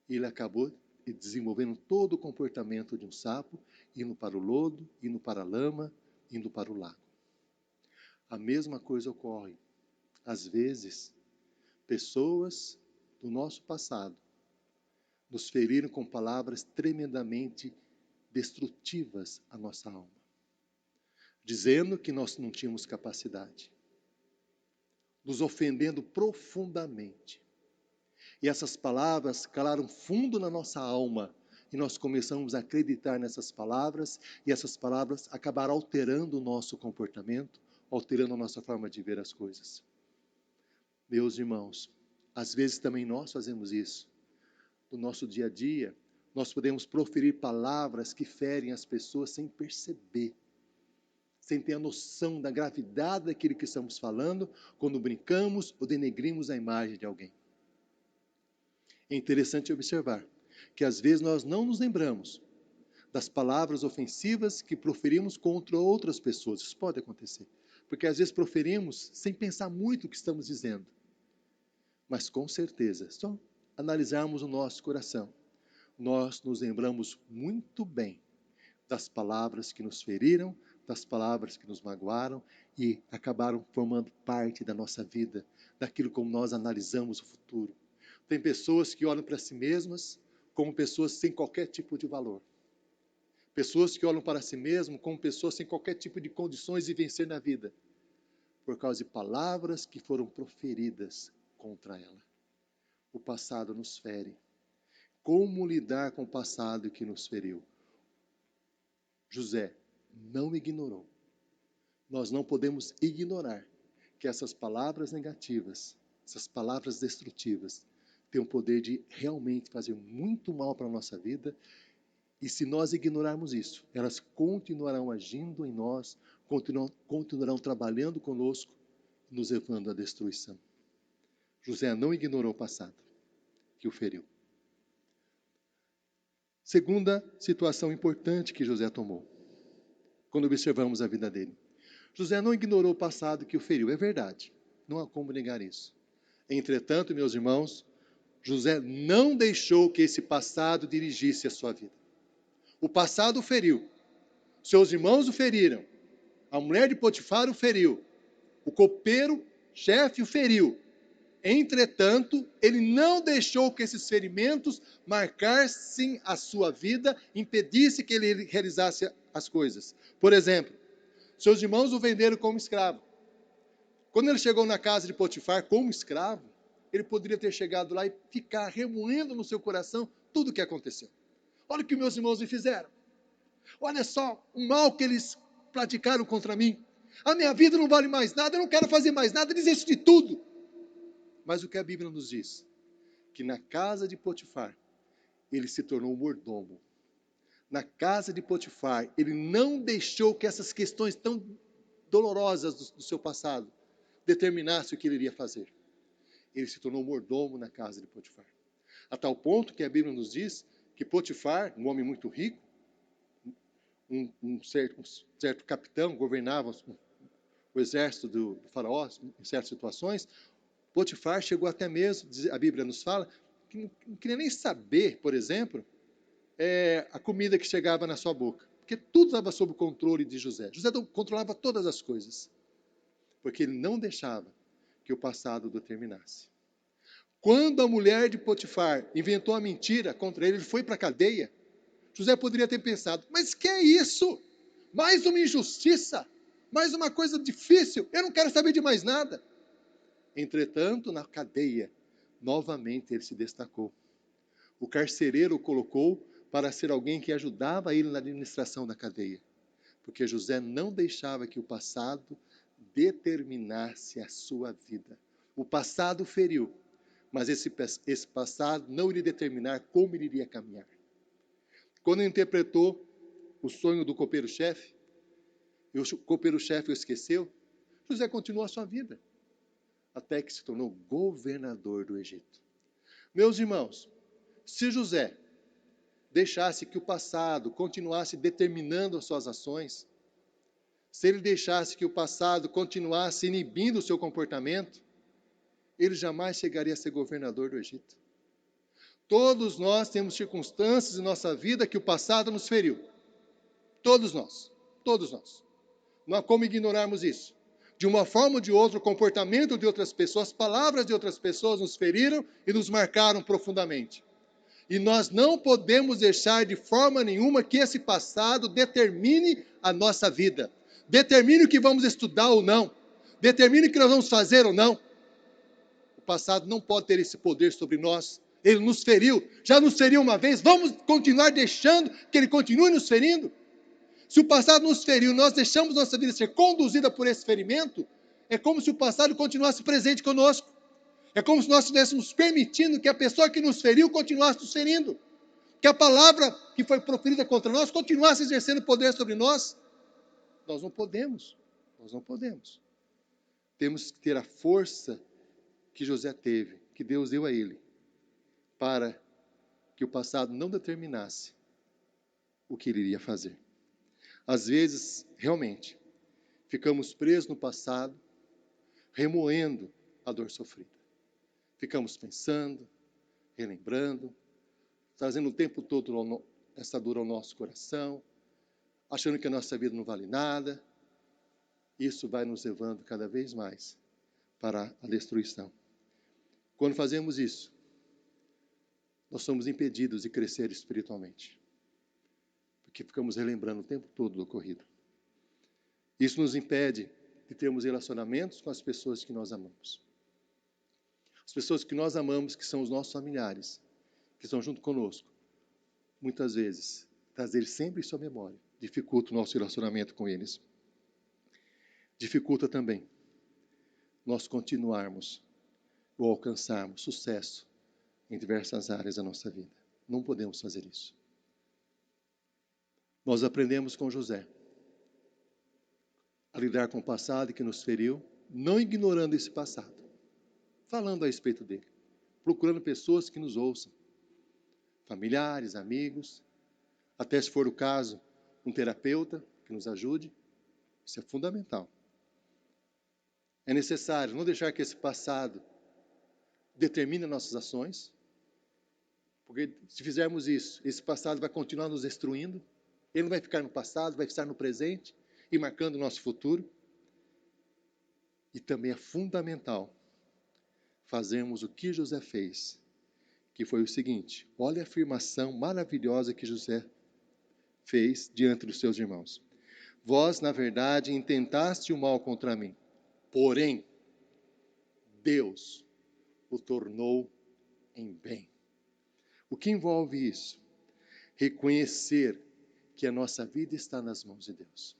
S5: E ele acabou desenvolvendo todo o comportamento de um sapo, indo para o lodo, indo para a lama, indo para o lago. A mesma coisa ocorre. Às vezes, pessoas do nosso passado nos feriram com palavras tremendamente destrutivas à nossa alma, dizendo que nós não tínhamos capacidade. nos ofendendo profundamente. E essas palavras calaram fundo na nossa alma, e nós começamos a acreditar nessas palavras, e essas palavras acabaram alterando o nosso comportamento, alterando a nossa forma de ver as coisas. Meus irmãos, às vezes também nós fazemos isso. No nosso dia a dia, nós podemos proferir palavras que ferem as pessoas sem perceber, sem ter a noção da gravidade daquilo que estamos falando, quando brincamos ou denegrimos a imagem de alguém. É interessante observar que às vezes nós não nos lembramos das palavras ofensivas que proferimos contra outras pessoas. Isso pode acontecer, porque às vezes proferimos sem pensar muito o que estamos dizendo. Mas com certeza, só analisarmos o nosso coração, nós nos lembramos muito bem das palavras que nos feriram, das palavras que nos magoaram e acabaram formando parte da nossa vida, daquilo como nós analisamos o futuro. Tem pessoas que olham para si mesmas como pessoas sem qualquer tipo de valor. Pessoas que olham para si mesmas como pessoas sem qualquer tipo de condições de vencer na vida, por causa de palavras que foram proferidas contra ela. O passado nos fere. Como lidar com o passado que nos feriu? José não ignorou. Nós não podemos ignorar que essas palavras negativas, essas palavras destrutivas, têm o poder de realmente fazer muito mal para a nossa vida. E se nós ignorarmos isso, elas continuarão agindo em nós, continuarão trabalhando conosco, nos levando à destruição. José não ignorou o passado que o feriu. Segunda situação importante que José tomou, quando observamos a vida dele. José não ignorou o passado que o feriu, é verdade, não há como negar isso. Entretanto, meus irmãos, José não deixou que esse passado dirigisse a sua vida. O passado o feriu, seus irmãos o feriram, a mulher de Potifar o feriu, o copeiro, chefe o feriu. Entretanto, ele não deixou que esses ferimentos marcassem a sua vida, impedisse que ele realizasse as coisas. Por exemplo, seus irmãos o venderam como escravo. Quando ele chegou na casa de Potifar como escravo, ele poderia ter chegado lá e ficar remoendo no seu coração tudo o que aconteceu. Olha o que meus irmãos me fizeram. Olha só o mal que eles praticaram contra mim. A minha vida não vale mais nada, eu não quero fazer mais nada, desisto de tudo. Mas o que a Bíblia nos diz? Que na casa de Potifar, ele se tornou um mordomo. Na casa de Potifar, ele não deixou que essas questões tão dolorosas do seu passado determinassem o que ele iria fazer. Ele se tornou um mordomo na casa de Potifar. A tal ponto que a Bíblia nos diz que Potifar, um homem muito rico, um certo capitão, governava o exército do faraó em certas situações. Potifar chegou até mesmo, a Bíblia nos fala, que não queria nem saber, por exemplo, a comida que chegava na sua boca. Porque tudo estava sob o controle de José. José controlava todas as coisas. Porque ele não deixava que o passado o determinasse. Quando a mulher de Potifar inventou a mentira contra ele, ele foi para a cadeia. José poderia ter pensado, mas que é isso? Mais uma injustiça? Mais uma coisa difícil? Eu não quero saber de mais nada. Entretanto, na cadeia, novamente ele se destacou. O carcereiro o colocou para ser alguém que ajudava ele na administração da cadeia. Porque José não deixava que o passado determinasse a sua vida. O passado feriu, mas esse passado não iria determinar como ele iria caminhar. Quando ele interpretou o sonho do copeiro-chefe, e o copeiro-chefe o esqueceu, José continuou a sua vida, até que se tornou governador do Egito. Meus irmãos, se José deixasse que o passado continuasse determinando as suas ações, se ele deixasse que o passado continuasse inibindo o seu comportamento, ele jamais chegaria a ser governador do Egito. Todos nós temos circunstâncias em nossa vida que o passado nos feriu. Todos nós. Todos nós. Não há como ignorarmos isso. De uma forma ou de outra, o comportamento de outras pessoas, as palavras de outras pessoas nos feriram e nos marcaram profundamente. E nós não podemos deixar de forma nenhuma que esse passado determine a nossa vida. Determine o que vamos estudar ou não. Determine o que nós vamos fazer ou não. O passado não pode ter esse poder sobre nós. Ele nos feriu, já nos feriu uma vez, vamos continuar deixando que ele continue nos ferindo? Se o passado nos feriu, nós deixamos nossa vida ser conduzida por esse ferimento, é como se o passado continuasse presente conosco. É como se nós estivéssemos permitindo que a pessoa que nos feriu continuasse nos ferindo. Que a palavra que foi proferida contra nós continuasse exercendo poder sobre nós. Nós não podemos. Nós não podemos. Temos que ter a força que José teve, que Deus deu a ele, para que o passado não determinasse o que ele iria fazer. Às vezes, realmente, ficamos presos no passado, remoendo a dor sofrida. Ficamos pensando, relembrando, trazendo o tempo todo essa dor ao nosso coração, achando que a nossa vida não vale nada. Isso vai nos levando cada vez mais para a destruição. Quando fazemos isso, nós somos impedidos de crescer espiritualmente, porque ficamos relembrando o tempo todo do ocorrido. Isso nos impede de termos relacionamentos com as pessoas que nós amamos. As pessoas que nós amamos, que são os nossos familiares, que estão junto conosco, muitas vezes, trazer sempre isso à memória, dificulta o nosso relacionamento com eles. Dificulta também nós continuarmos ou alcançarmos sucesso em diversas áreas da nossa vida. Não podemos fazer isso. Nós aprendemos com José a lidar com o passado que nos feriu, não ignorando esse passado, falando a respeito dele, procurando pessoas que nos ouçam, familiares, amigos, até se for o caso, um terapeuta que nos ajude. Isso é fundamental. É necessário não deixar que esse passado determine nossas ações, porque se fizermos isso, esse passado vai continuar nos destruindo, ele não vai ficar no passado, vai estar no presente e marcando o nosso futuro. E também é fundamental fazermos o que José fez, que foi o seguinte: olha a afirmação maravilhosa que José fez diante dos seus irmãos. Vós, na verdade, intentaste o mal contra mim, porém, Deus o tornou em bem. O que envolve isso? Reconhecer que a nossa vida está nas mãos de Deus.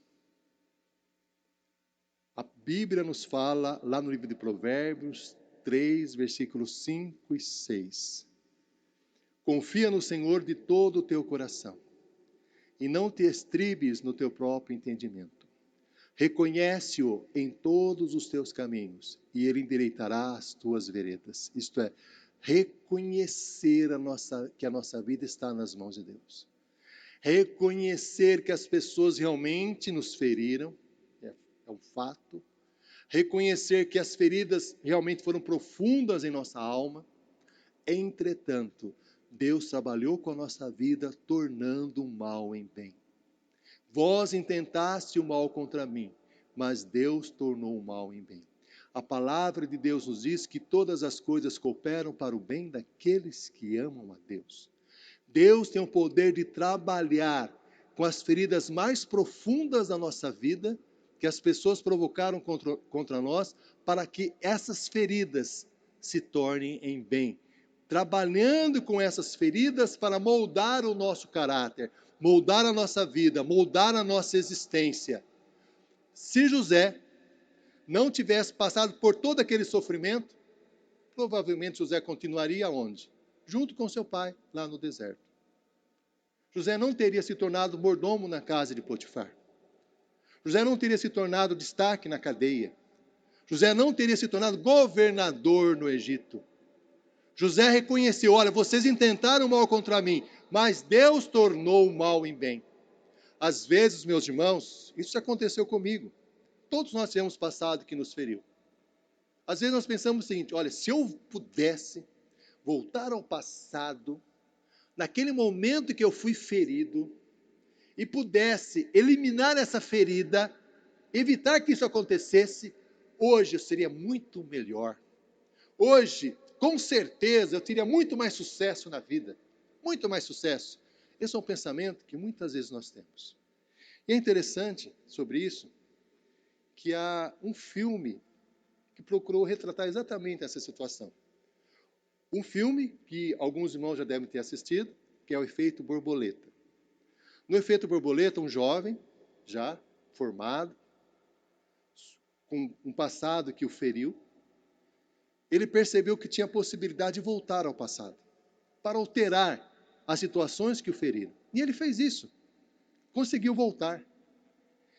S5: A Bíblia nos fala, lá no livro de Provérbios 3, versículos 5 e 6. Confia no Senhor de todo o teu coração, e não te estribes no teu próprio entendimento. Reconhece-o em todos os teus caminhos, e ele endireitará as tuas veredas. Isto é, reconhecer que a nossa vida está nas mãos de Deus. Reconhecer que as pessoas realmente nos feriram, é um fato. Reconhecer que as feridas realmente foram profundas em nossa alma. Entretanto, Deus trabalhou com a nossa vida, tornando o mal em bem. Vós intentaste o mal contra mim, mas Deus tornou o mal em bem. A palavra de Deus nos diz que todas as coisas cooperam para o bem daqueles que amam a Deus. Deus tem o poder de trabalhar com as feridas mais profundas da nossa vida, que as pessoas provocaram contra nós, para que essas feridas se tornem em bem. Trabalhando com essas feridas para moldar o nosso caráter, moldar a nossa vida, moldar a nossa existência. Se José não tivesse passado por todo aquele sofrimento, provavelmente José continuaria onde? Junto com seu pai, lá no deserto. José não teria se tornado mordomo na casa de Potifar. José não teria se tornado destaque na cadeia. José não teria se tornado governador no Egito. José reconheceu: olha, vocês intentaram mal contra mim, mas Deus tornou o mal em bem. Às vezes, meus irmãos, isso aconteceu comigo. Todos nós tivemos passado que nos feriu. Às vezes nós pensamos o seguinte: olha, se eu pudesse voltar ao passado, naquele momento que eu fui ferido, e pudesse eliminar essa ferida, evitar que isso acontecesse, hoje eu seria muito melhor. Hoje, com certeza, eu teria muito mais sucesso na vida. Muito mais sucesso. Esse é um pensamento que muitas vezes nós temos. E é interessante sobre isso, que há um filme que que procurou retratar exatamente essa situação. Um filme que alguns irmãos já devem ter assistido, que é o Efeito Borboleta. No Efeito Borboleta, um jovem, já formado, com um passado que o feriu, ele percebeu que tinha a possibilidade de voltar ao passado, para alterar as situações que o feriram. E ele fez isso, conseguiu voltar.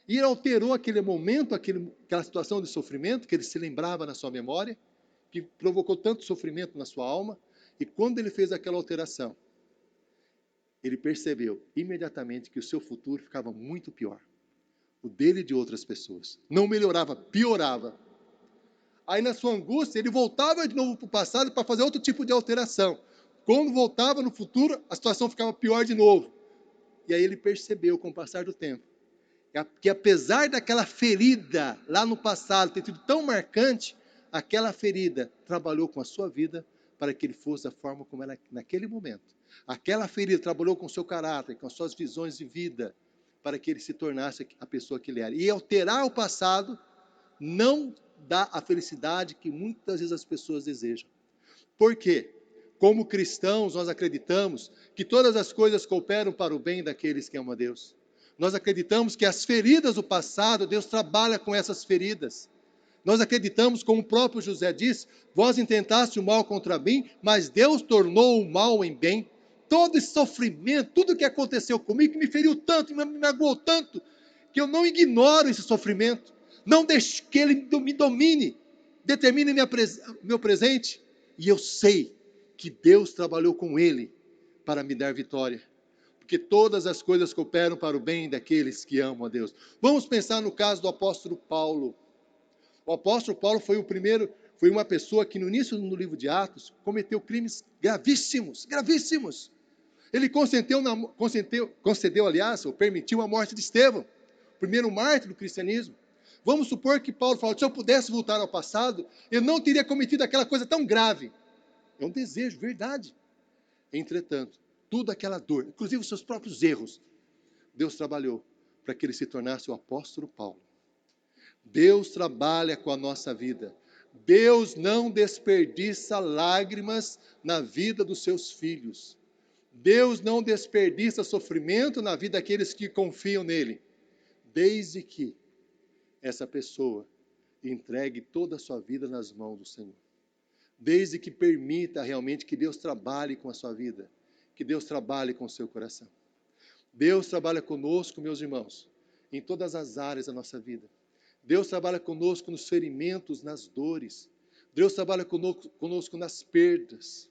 S5: E ele alterou aquele momento, aquela situação de sofrimento que ele se lembrava na sua memória, que provocou tanto sofrimento na sua alma, e quando ele fez aquela alteração, ele percebeu imediatamente que o seu futuro ficava muito pior. O dele e de outras pessoas. Não melhorava, piorava. Aí na sua angústia, ele voltava de novo para o passado para fazer outro tipo de alteração. Quando voltava no futuro, a situação ficava pior de novo. E aí ele percebeu, com o passar do tempo, que apesar daquela ferida lá no passado ter sido tão marcante, aquela ferida trabalhou com a sua vida para que ele fosse da forma como era naquele momento. Aquela ferida trabalhou com o seu caráter, com as suas visões de vida, para que ele se tornasse a pessoa que ele era. E alterar o passado não dá a felicidade que muitas vezes as pessoas desejam. Por quê? Como cristãos, nós acreditamos que todas as coisas cooperam para o bem daqueles que amam a Deus. Nós acreditamos que as feridas do passado, Deus trabalha com essas feridas. Nós acreditamos, como o próprio José disse, vós intentaste o mal contra mim, mas Deus tornou o mal em bem. Todo esse sofrimento, tudo que aconteceu comigo, que me feriu tanto, me magoou tanto, que eu não ignoro esse sofrimento. Não deixo que ele me domine, determine meu presente. E eu sei que Deus trabalhou com ele para me dar vitória. Porque todas as coisas cooperam para o bem daqueles que amam a Deus. Vamos pensar no caso do apóstolo Paulo. O apóstolo Paulo foi uma pessoa que no início do livro de Atos cometeu crimes gravíssimos, gravíssimos. Ele concedeu, aliás, ou permitiu a morte de Estevão, o primeiro mártir do cristianismo. Vamos supor que Paulo falou, se eu pudesse voltar ao passado, eu não teria cometido aquela coisa tão grave. É um desejo, verdade. Entretanto, toda aquela dor, inclusive os seus próprios erros, Deus trabalhou para que ele se tornasse o apóstolo Paulo. Deus trabalha com a nossa vida. Deus não desperdiça lágrimas na vida dos seus filhos. Deus não desperdiça sofrimento na vida daqueles que confiam nele, desde que essa pessoa entregue toda a sua vida nas mãos do Senhor. Desde que permita realmente que Deus trabalhe com a sua vida, que Deus trabalhe com o seu coração. Deus trabalha conosco, meus irmãos, em todas as áreas da nossa vida. Deus trabalha conosco nos ferimentos, nas dores. Deus trabalha conosco nas perdas.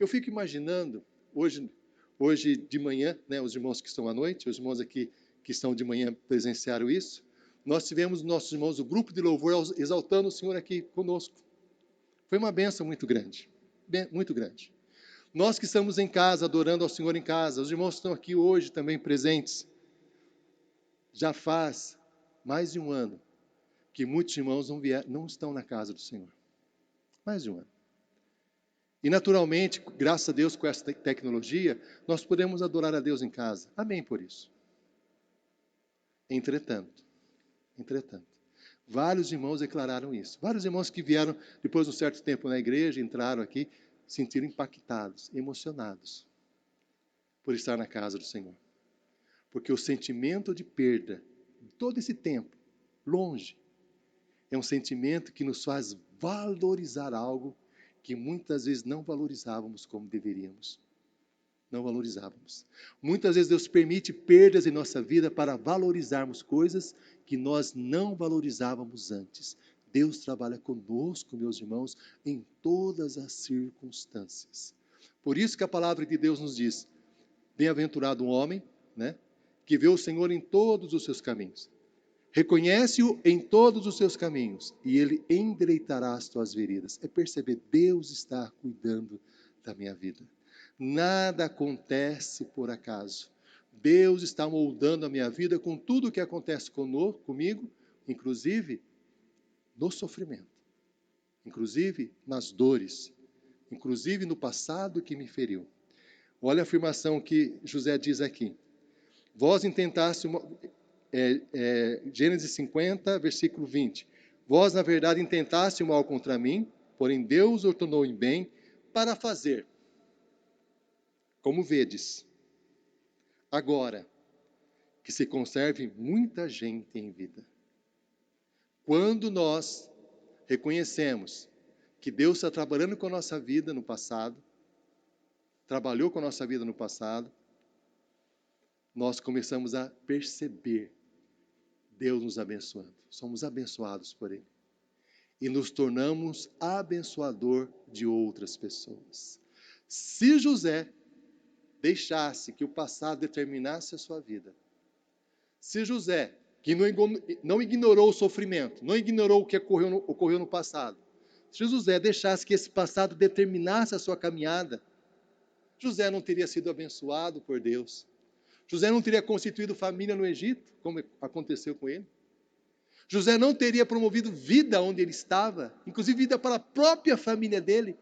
S5: Eu fico imaginando, hoje de manhã, né, os irmãos que estão à noite, os irmãos aqui que estão de manhã presenciaram isso, nós tivemos nossos irmãos, o grupo de louvor, exaltando o Senhor aqui conosco. Foi uma bênção muito grande, muito grande. Nós que estamos em casa, adorando ao Senhor em casa, os irmãos que estão aqui hoje também presentes, já faz mais de um ano que muitos irmãos não estão na casa do Senhor. Mais de um ano. E naturalmente, graças a Deus com essa tecnologia, nós podemos adorar a Deus em casa. Amém por isso. Entretanto, vários irmãos declararam isso. Vários irmãos que vieram depois de um certo tempo na igreja, entraram aqui, sentiram impactados, emocionados por estar na casa do Senhor. Porque o sentimento de perda, todo esse tempo, longe, é um sentimento que nos faz valorizar algo que muitas vezes não valorizávamos como deveríamos. Não valorizávamos. Muitas vezes Deus permite perdas em nossa vida para valorizarmos coisas que nós não valorizávamos antes. Deus trabalha conosco, meus irmãos, em todas as circunstâncias. Por isso que a palavra de Deus nos diz, bem-aventurado um homem, né, que vê o Senhor em todos os seus caminhos. Reconhece-o em todos os seus caminhos e ele endireitará as tuas veredas. É perceber, Deus está cuidando da minha vida. Nada acontece por acaso. Deus está moldando a minha vida com tudo o que acontece comigo, inclusive no sofrimento, inclusive nas dores, inclusive no passado que me feriu. Olha a afirmação que José diz aqui. Vós intentaste... Gênesis 50, versículo 20. Vós, na verdade, intentaste o mal contra mim, porém Deus o tornou em bem para fazer, como vedes, agora, que se conserve muita gente em vida. Quando nós reconhecemos que Deus está trabalhando com a nossa vida no passado, trabalhou com a nossa vida no passado, nós começamos a perceber Deus nos abençoando. Somos abençoados por Ele. E nos tornamos abençoador de outras pessoas. Se José deixasse que o passado determinasse a sua vida, se José, que não ignorou o sofrimento, não ignorou o que ocorreu no passado, se José deixasse que esse passado determinasse a sua caminhada, José não teria sido abençoado por Deus. José não teria constituído família no Egito, como aconteceu com ele. José não teria promovido vida onde ele estava, inclusive vida para a própria família dele.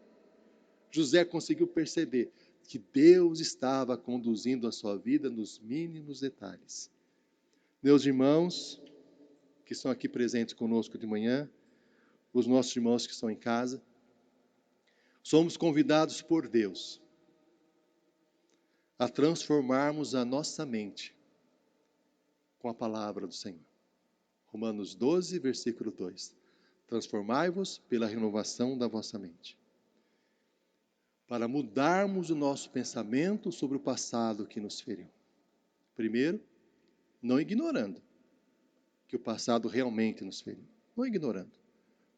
S5: José conseguiu perceber que Deus estava conduzindo a sua vida nos mínimos detalhes. Meus irmãos, que estão aqui presentes conosco de manhã, os nossos irmãos que estão em casa, somos convidados por Deus a transformarmos a nossa mente com a palavra do Senhor. Romanos 12, versículo 2. Transformai-vos pela renovação da vossa mente. Para mudarmos o nosso pensamento sobre o passado que nos feriu. Primeiro, não ignorando que o passado realmente nos feriu. Não ignorando.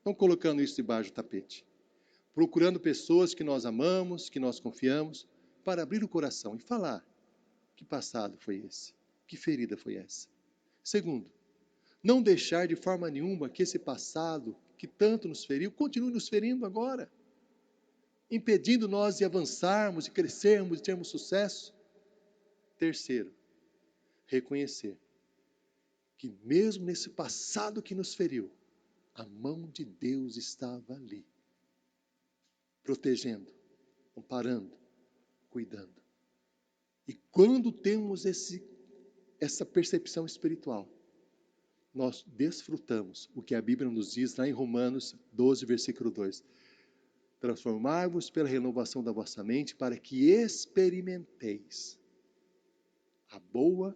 S5: Não colocando isso debaixo do tapete. Procurando pessoas que nós amamos, que nós confiamos, para abrir o coração e falar: que passado foi esse? Que ferida foi essa? Segundo, não deixar de forma nenhuma que esse passado que tanto nos feriu continue nos ferindo agora, impedindo nós de avançarmos, de crescermos, de termos sucesso. Terceiro, reconhecer que mesmo nesse passado que nos feriu, a mão de Deus estava ali, protegendo, amparando, cuidando. E quando temos essa percepção espiritual, nós desfrutamos o que a Bíblia nos diz lá em Romanos 12, versículo 2. Transformai-vos pela renovação da vossa mente para que experimenteis a boa,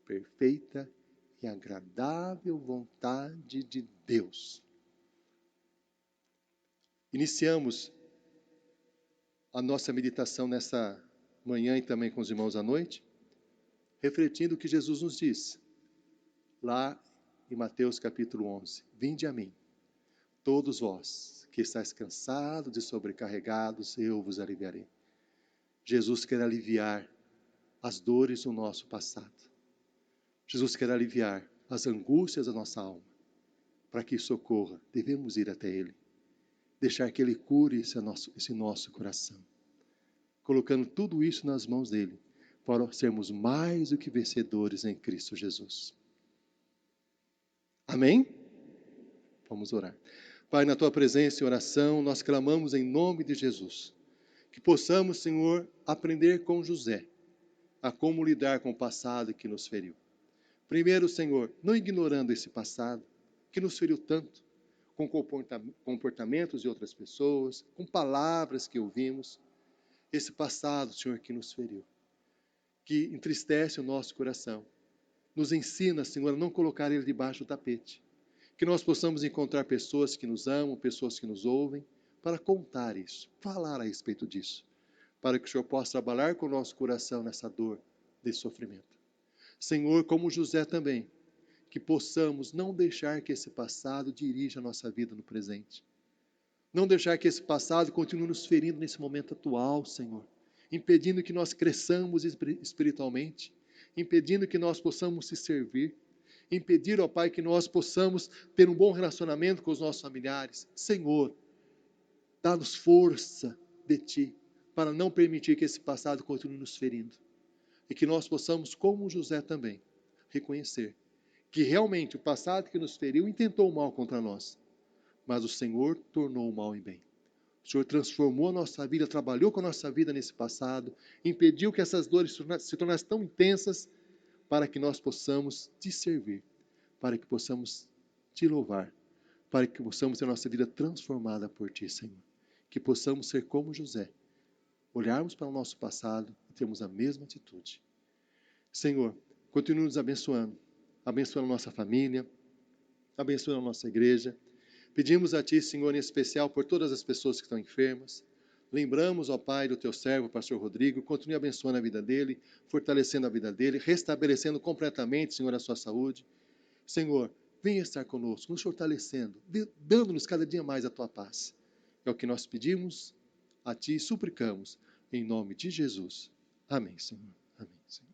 S5: perfeita e agradável vontade de Deus. Iniciamos a nossa meditação nessa manhã e também com os irmãos à noite, refletindo o que Jesus nos diz, lá em Mateus capítulo 11. Vinde a mim, todos vós que estáis cansados e sobrecarregados, eu vos aliviarei. Jesus quer aliviar as dores do nosso passado. Jesus quer aliviar as angústias da nossa alma. Para que isso ocorra, devemos ir até Ele. Deixar que Ele cure esse nosso coração. Colocando tudo isso nas mãos dEle, para sermos mais do que vencedores em Cristo Jesus. Amém? Vamos orar. Pai, na Tua presença e oração, nós clamamos em nome de Jesus. Que possamos, Senhor, aprender com José a como lidar com o passado que nos feriu. Primeiro, Senhor, não ignorando esse passado que nos feriu tanto, com comportamentos de outras pessoas, com palavras que ouvimos. Esse passado, Senhor, que nos feriu, que entristece o nosso coração. Nos ensina, Senhor, a não colocar ele debaixo do tapete. Que nós possamos encontrar pessoas que nos amam, pessoas que nos ouvem, para contar isso, falar a respeito disso, para que o Senhor possa trabalhar com o nosso coração nessa dor, desse sofrimento. Senhor, como José também, que possamos não deixar que esse passado dirija a nossa vida no presente. Não deixar que esse passado continue nos ferindo nesse momento atual, Senhor, impedindo que nós cresçamos espiritualmente, impedindo que nós possamos te servir, impedir, ó Pai, que nós possamos ter um bom relacionamento com os nossos familiares. Senhor, dá-nos força de Ti, para não permitir que esse passado continue nos ferindo. E que nós possamos, como José também, reconhecer que realmente o passado que nos feriu intentou o mal contra nós, mas o Senhor tornou o mal em bem. O Senhor transformou a nossa vida, trabalhou com a nossa vida nesse passado, impediu que essas dores se tornassem tão intensas, para que nós possamos te servir, para que possamos te louvar, para que possamos ter nossa vida transformada por Ti, Senhor. Que possamos ser como José, olharmos para o nosso passado e termos a mesma atitude. Senhor, continue nos abençoando, abençoando a nossa família, abençoando a nossa igreja. Pedimos a Ti, Senhor, em especial por todas as pessoas que estão enfermas. Lembramos, ó Pai, do Teu servo, o pastor Rodrigo, continue abençoando a vida dele, fortalecendo a vida dele, restabelecendo completamente, Senhor, a sua saúde. Senhor, venha estar conosco, nos fortalecendo, dando-nos cada dia mais a Tua paz. É o que nós pedimos a Ti e suplicamos, em nome de Jesus. Amém, Senhor. Amém, Senhor.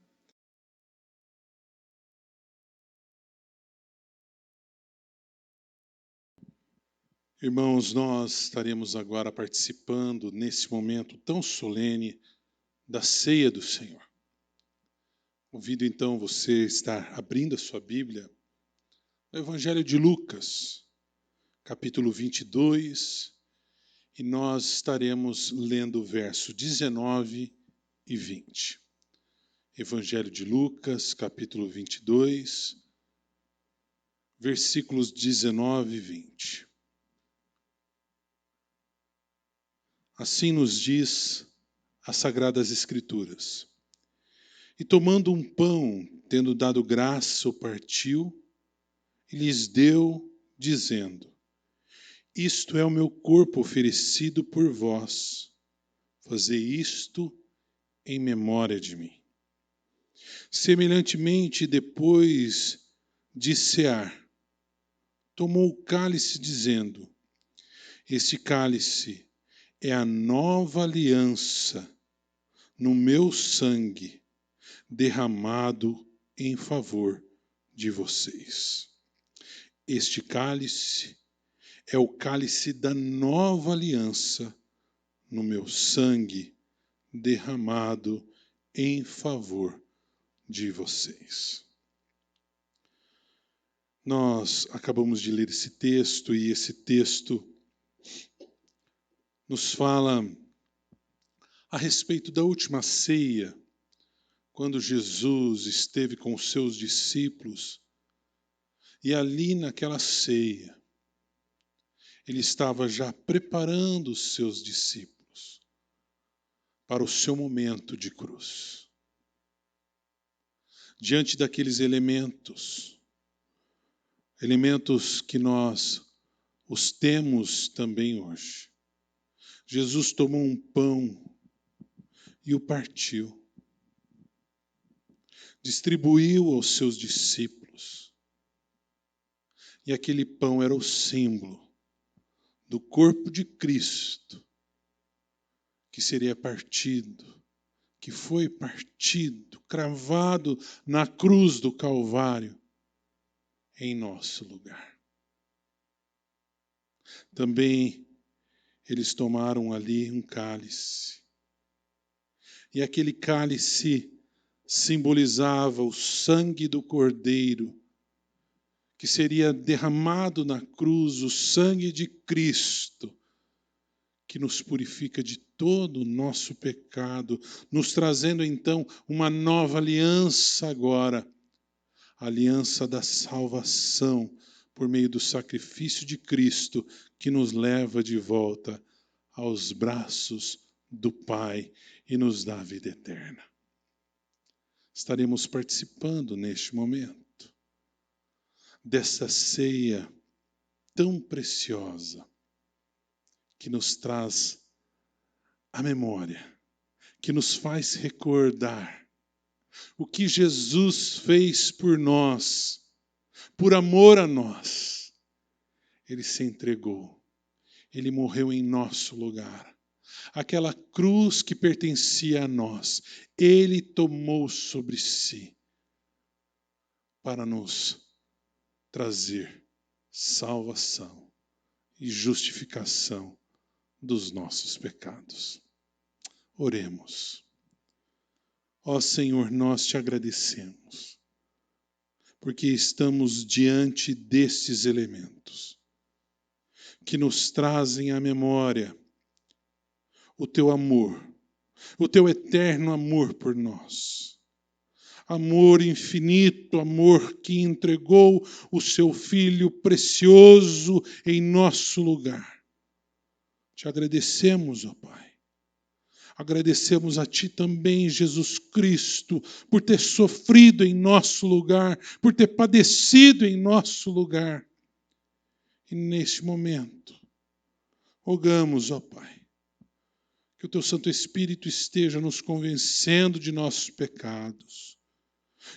S1: Irmãos, nós estaremos agora participando nesse momento tão solene da ceia do Senhor. Convido então você a estar abrindo a sua Bíblia no Evangelho de Lucas, capítulo 22, e nós estaremos lendo o verso 19 e 20. Evangelho de Lucas, capítulo 22, versículos 19 e 20. Assim nos diz as Sagradas Escrituras. E tomando um pão, tendo dado graça, o partiu e lhes deu, dizendo: Isto é o meu corpo oferecido por vós. Fazei isto em memória de mim. Semelhantemente, depois de cear, tomou o cálice, dizendo: Este cálice é a nova aliança no meu sangue, derramado em favor de vocês. Este cálice é o cálice da nova aliança no meu sangue, derramado em favor de vocês. Nós acabamos de ler esse texto e esse texto nos fala a respeito da última ceia, quando Jesus esteve com os seus discípulos, e ali naquela ceia, ele estava já preparando os seus discípulos para o seu momento de cruz. Diante daqueles elementos que nós os temos também hoje, Jesus tomou um pão e o partiu. Distribuiu aos seus discípulos. E aquele pão era o símbolo do corpo de Cristo, que seria partido, que foi partido, cravado na cruz do Calvário, em nosso lugar. Também eles tomaram ali um cálice. E aquele cálice simbolizava o sangue do Cordeiro, que seria derramado na cruz, o sangue de Cristo, que nos purifica de todo o nosso pecado, nos trazendo então uma nova aliança agora, a aliança da salvação, por meio do sacrifício de Cristo, que nos leva de volta aos braços do Pai e nos dá a vida eterna. Estaremos participando neste momento dessa ceia tão preciosa que nos traz a memória, que nos faz recordar o que Jesus fez por nós, por amor a nós. Ele se entregou, ele morreu em nosso lugar. Aquela cruz que pertencia a nós, ele tomou sobre si para nos trazer salvação e justificação dos nossos pecados. Oremos. Ó Senhor, nós te agradecemos, porque estamos diante destes elementos que nos trazem à memória o teu amor, o teu eterno amor por nós, amor infinito, amor que entregou o seu Filho precioso em nosso lugar. Te agradecemos, ó Pai. Agradecemos a Ti também, Jesus Cristo, por ter sofrido em nosso lugar, por ter padecido em nosso lugar. E neste momento, rogamos, ó Pai, que o Teu Santo Espírito esteja nos convencendo de nossos pecados.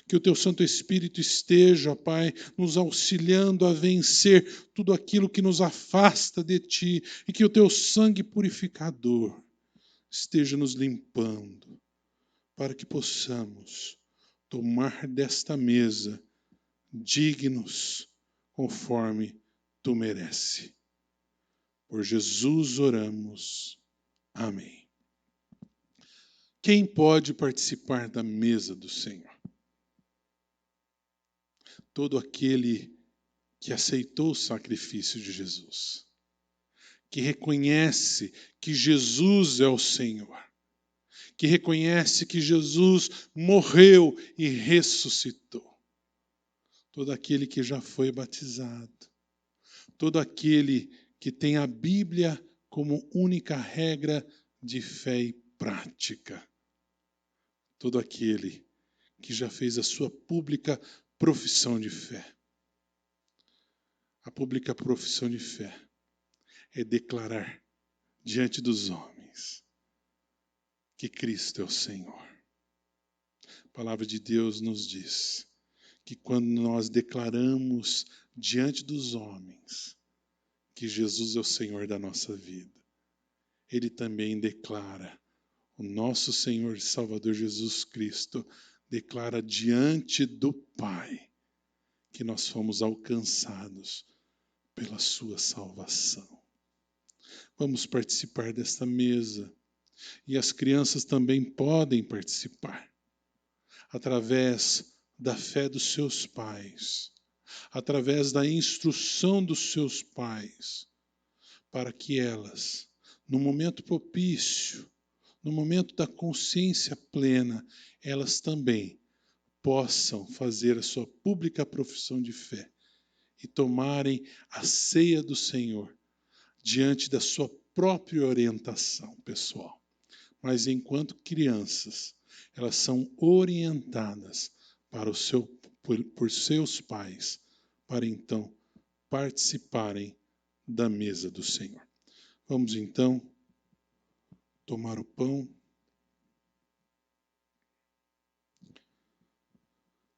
S1: Que o Teu Santo Espírito esteja, ó Pai, nos auxiliando a vencer tudo aquilo que nos afasta de Ti. E que o Teu sangue purificador esteja nos limpando, para que possamos tomar desta mesa dignos, conforme Tu merece. Por Jesus oramos. Amém. Quem pode participar da mesa do Senhor? Todo aquele que aceitou o sacrifício de Jesus, que reconhece que Jesus é o Senhor, que reconhece que Jesus morreu e ressuscitou. Todo aquele que já foi batizado, todo aquele que tem a Bíblia como única regra de fé e prática, todo aquele que já fez a sua pública profissão de fé. A pública profissão de fé é declarar diante dos homens que Cristo é o Senhor. A palavra de Deus nos diz que quando nós declaramos diante dos homens que Jesus é o Senhor da nossa vida, Ele também declara, o nosso Senhor e Salvador Jesus Cristo declara diante do Pai que nós fomos alcançados pela sua salvação. Vamos participar desta mesa. E as crianças também podem participar através da fé dos seus pais, através da instrução dos seus pais, para que elas, no momento propício, no momento da consciência plena, elas também possam fazer a sua pública profissão de fé e tomarem a ceia do Senhor diante da sua própria orientação pessoal. Mas enquanto crianças, elas são orientadas por seus pais, para então participarem da mesa do Senhor. Vamos então tomar o pão.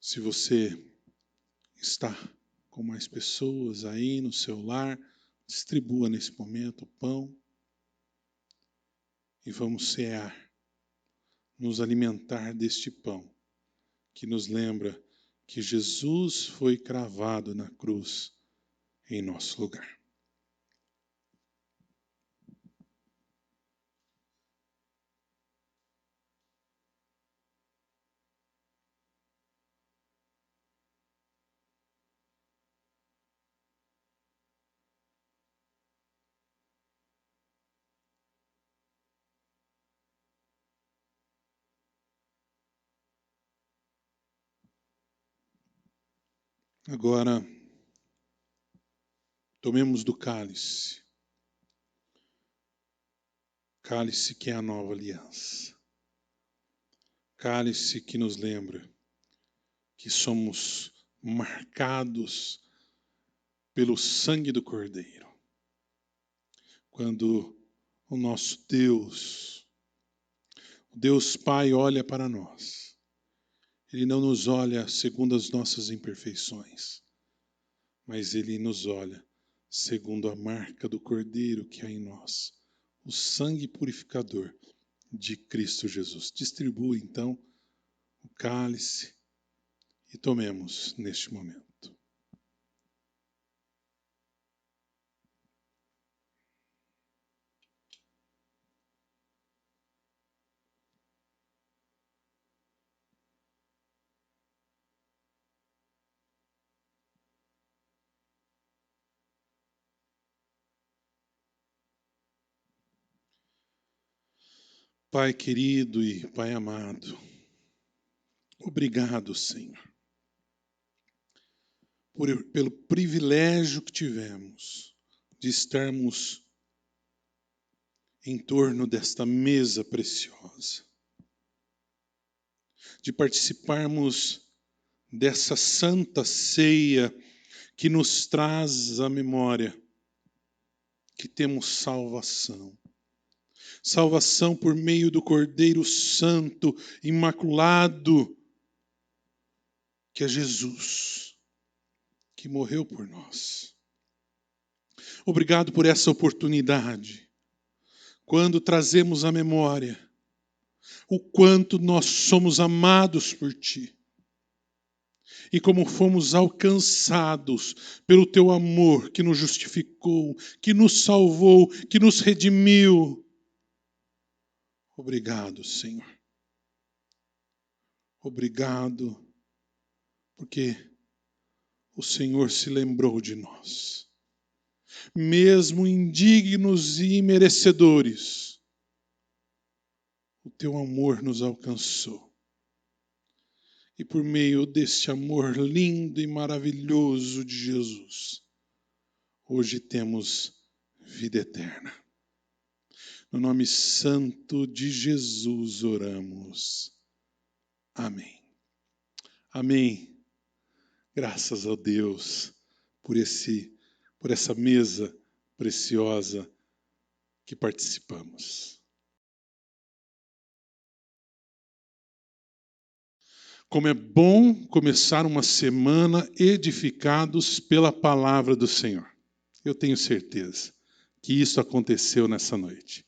S1: Se você está com mais pessoas aí no seu lar, distribua nesse momento o pão. E vamos cear, nos alimentar deste pão, que nos lembra que Jesus foi cravado na cruz em nosso lugar. Agora, tomemos do cálice. Cálice que é a nova aliança. Cálice que nos lembra que somos marcados pelo sangue do Cordeiro. Quando o nosso Deus, o Deus Pai, olha para nós, Ele não nos olha segundo as nossas imperfeições, mas Ele nos olha segundo a marca do Cordeiro que há em nós, o sangue purificador de Cristo Jesus. Distribua então o cálice e tomemos neste momento. Pai querido e Pai amado, Obrigado, Senhor, pelo privilégio que tivemos de estarmos em torno desta mesa preciosa, de participarmos dessa santa ceia que nos traz à memória que temos salvação. Salvação por meio do Cordeiro Santo, imaculado, que é Jesus, que morreu por nós. Obrigado por essa oportunidade, quando trazemos à memória o quanto nós somos amados por Ti e como fomos alcançados pelo Teu amor que nos justificou, que nos salvou, que nos redimiu. Obrigado, Senhor. Obrigado, porque o Senhor se lembrou de nós. Mesmo indignos e imerecedores, o Teu amor nos alcançou. E por meio deste amor lindo e maravilhoso de Jesus, hoje temos vida eterna. No nome santo de Jesus oramos. Amém. Amém. Graças a Deus por essa mesa preciosa que participamos. Como é bom começar uma semana edificados pela palavra do Senhor. Eu tenho certeza que isso aconteceu nessa noite.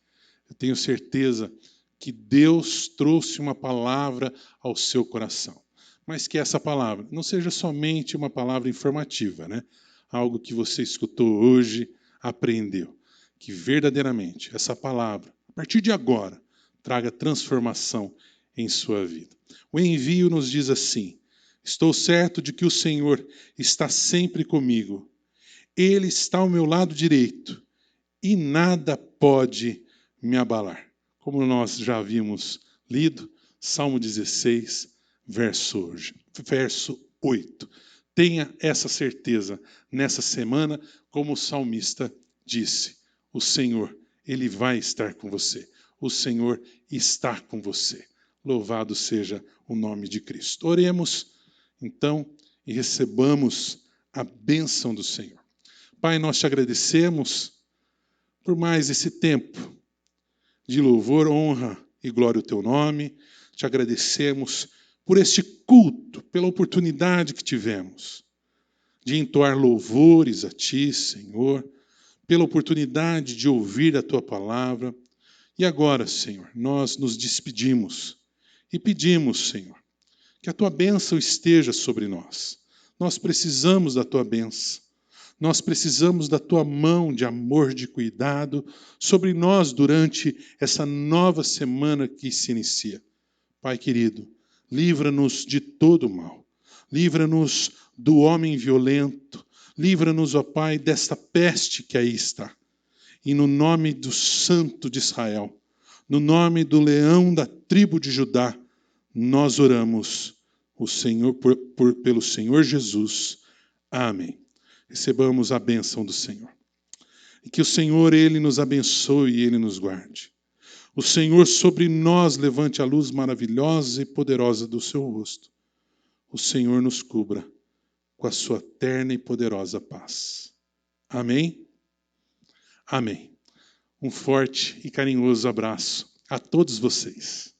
S1: Eu tenho certeza que Deus trouxe uma palavra ao seu coração. Mas que essa palavra não seja somente uma palavra informativa, né? Algo que você escutou hoje, aprendeu. Que verdadeiramente essa palavra, a partir de agora, traga transformação em sua vida. O envio nos diz assim: estou certo de que o Senhor está sempre comigo. Ele está ao meu lado direito e nada pode me abalar. Como nós já havíamos lido, Salmo 16, verso 8. Tenha essa certeza nessa semana, como o salmista disse: o Senhor, Ele vai estar com você. O Senhor está com você. Louvado seja o nome de Cristo. Oremos, então, e recebamos a bênção do Senhor. Pai, nós te agradecemos por mais esse tempo de louvor, honra e glória ao teu nome. Te agradecemos por este culto, pela oportunidade que tivemos de entoar louvores a ti, Senhor, pela oportunidade de ouvir a tua palavra. E agora, Senhor, nós nos despedimos e pedimos, Senhor, que a tua bênção esteja sobre nós. Nós precisamos da tua bênção. Nós precisamos da tua mão de amor, de cuidado sobre nós durante essa nova semana que se inicia. Pai querido, livra-nos de todo o mal. Livra-nos do homem violento. Livra-nos, ó Pai, desta peste que aí está. E no nome do Santo de Israel, no nome do leão da tribo de Judá, nós oramos o Senhor, pelo Senhor Jesus. Amém. Recebamos a bênção do Senhor. E que o Senhor, Ele nos abençoe e Ele nos guarde. O Senhor sobre nós levante a luz maravilhosa e poderosa do seu rosto. O Senhor nos cubra com a sua terna e poderosa paz. Amém? Amém. Um forte e carinhoso abraço a todos vocês.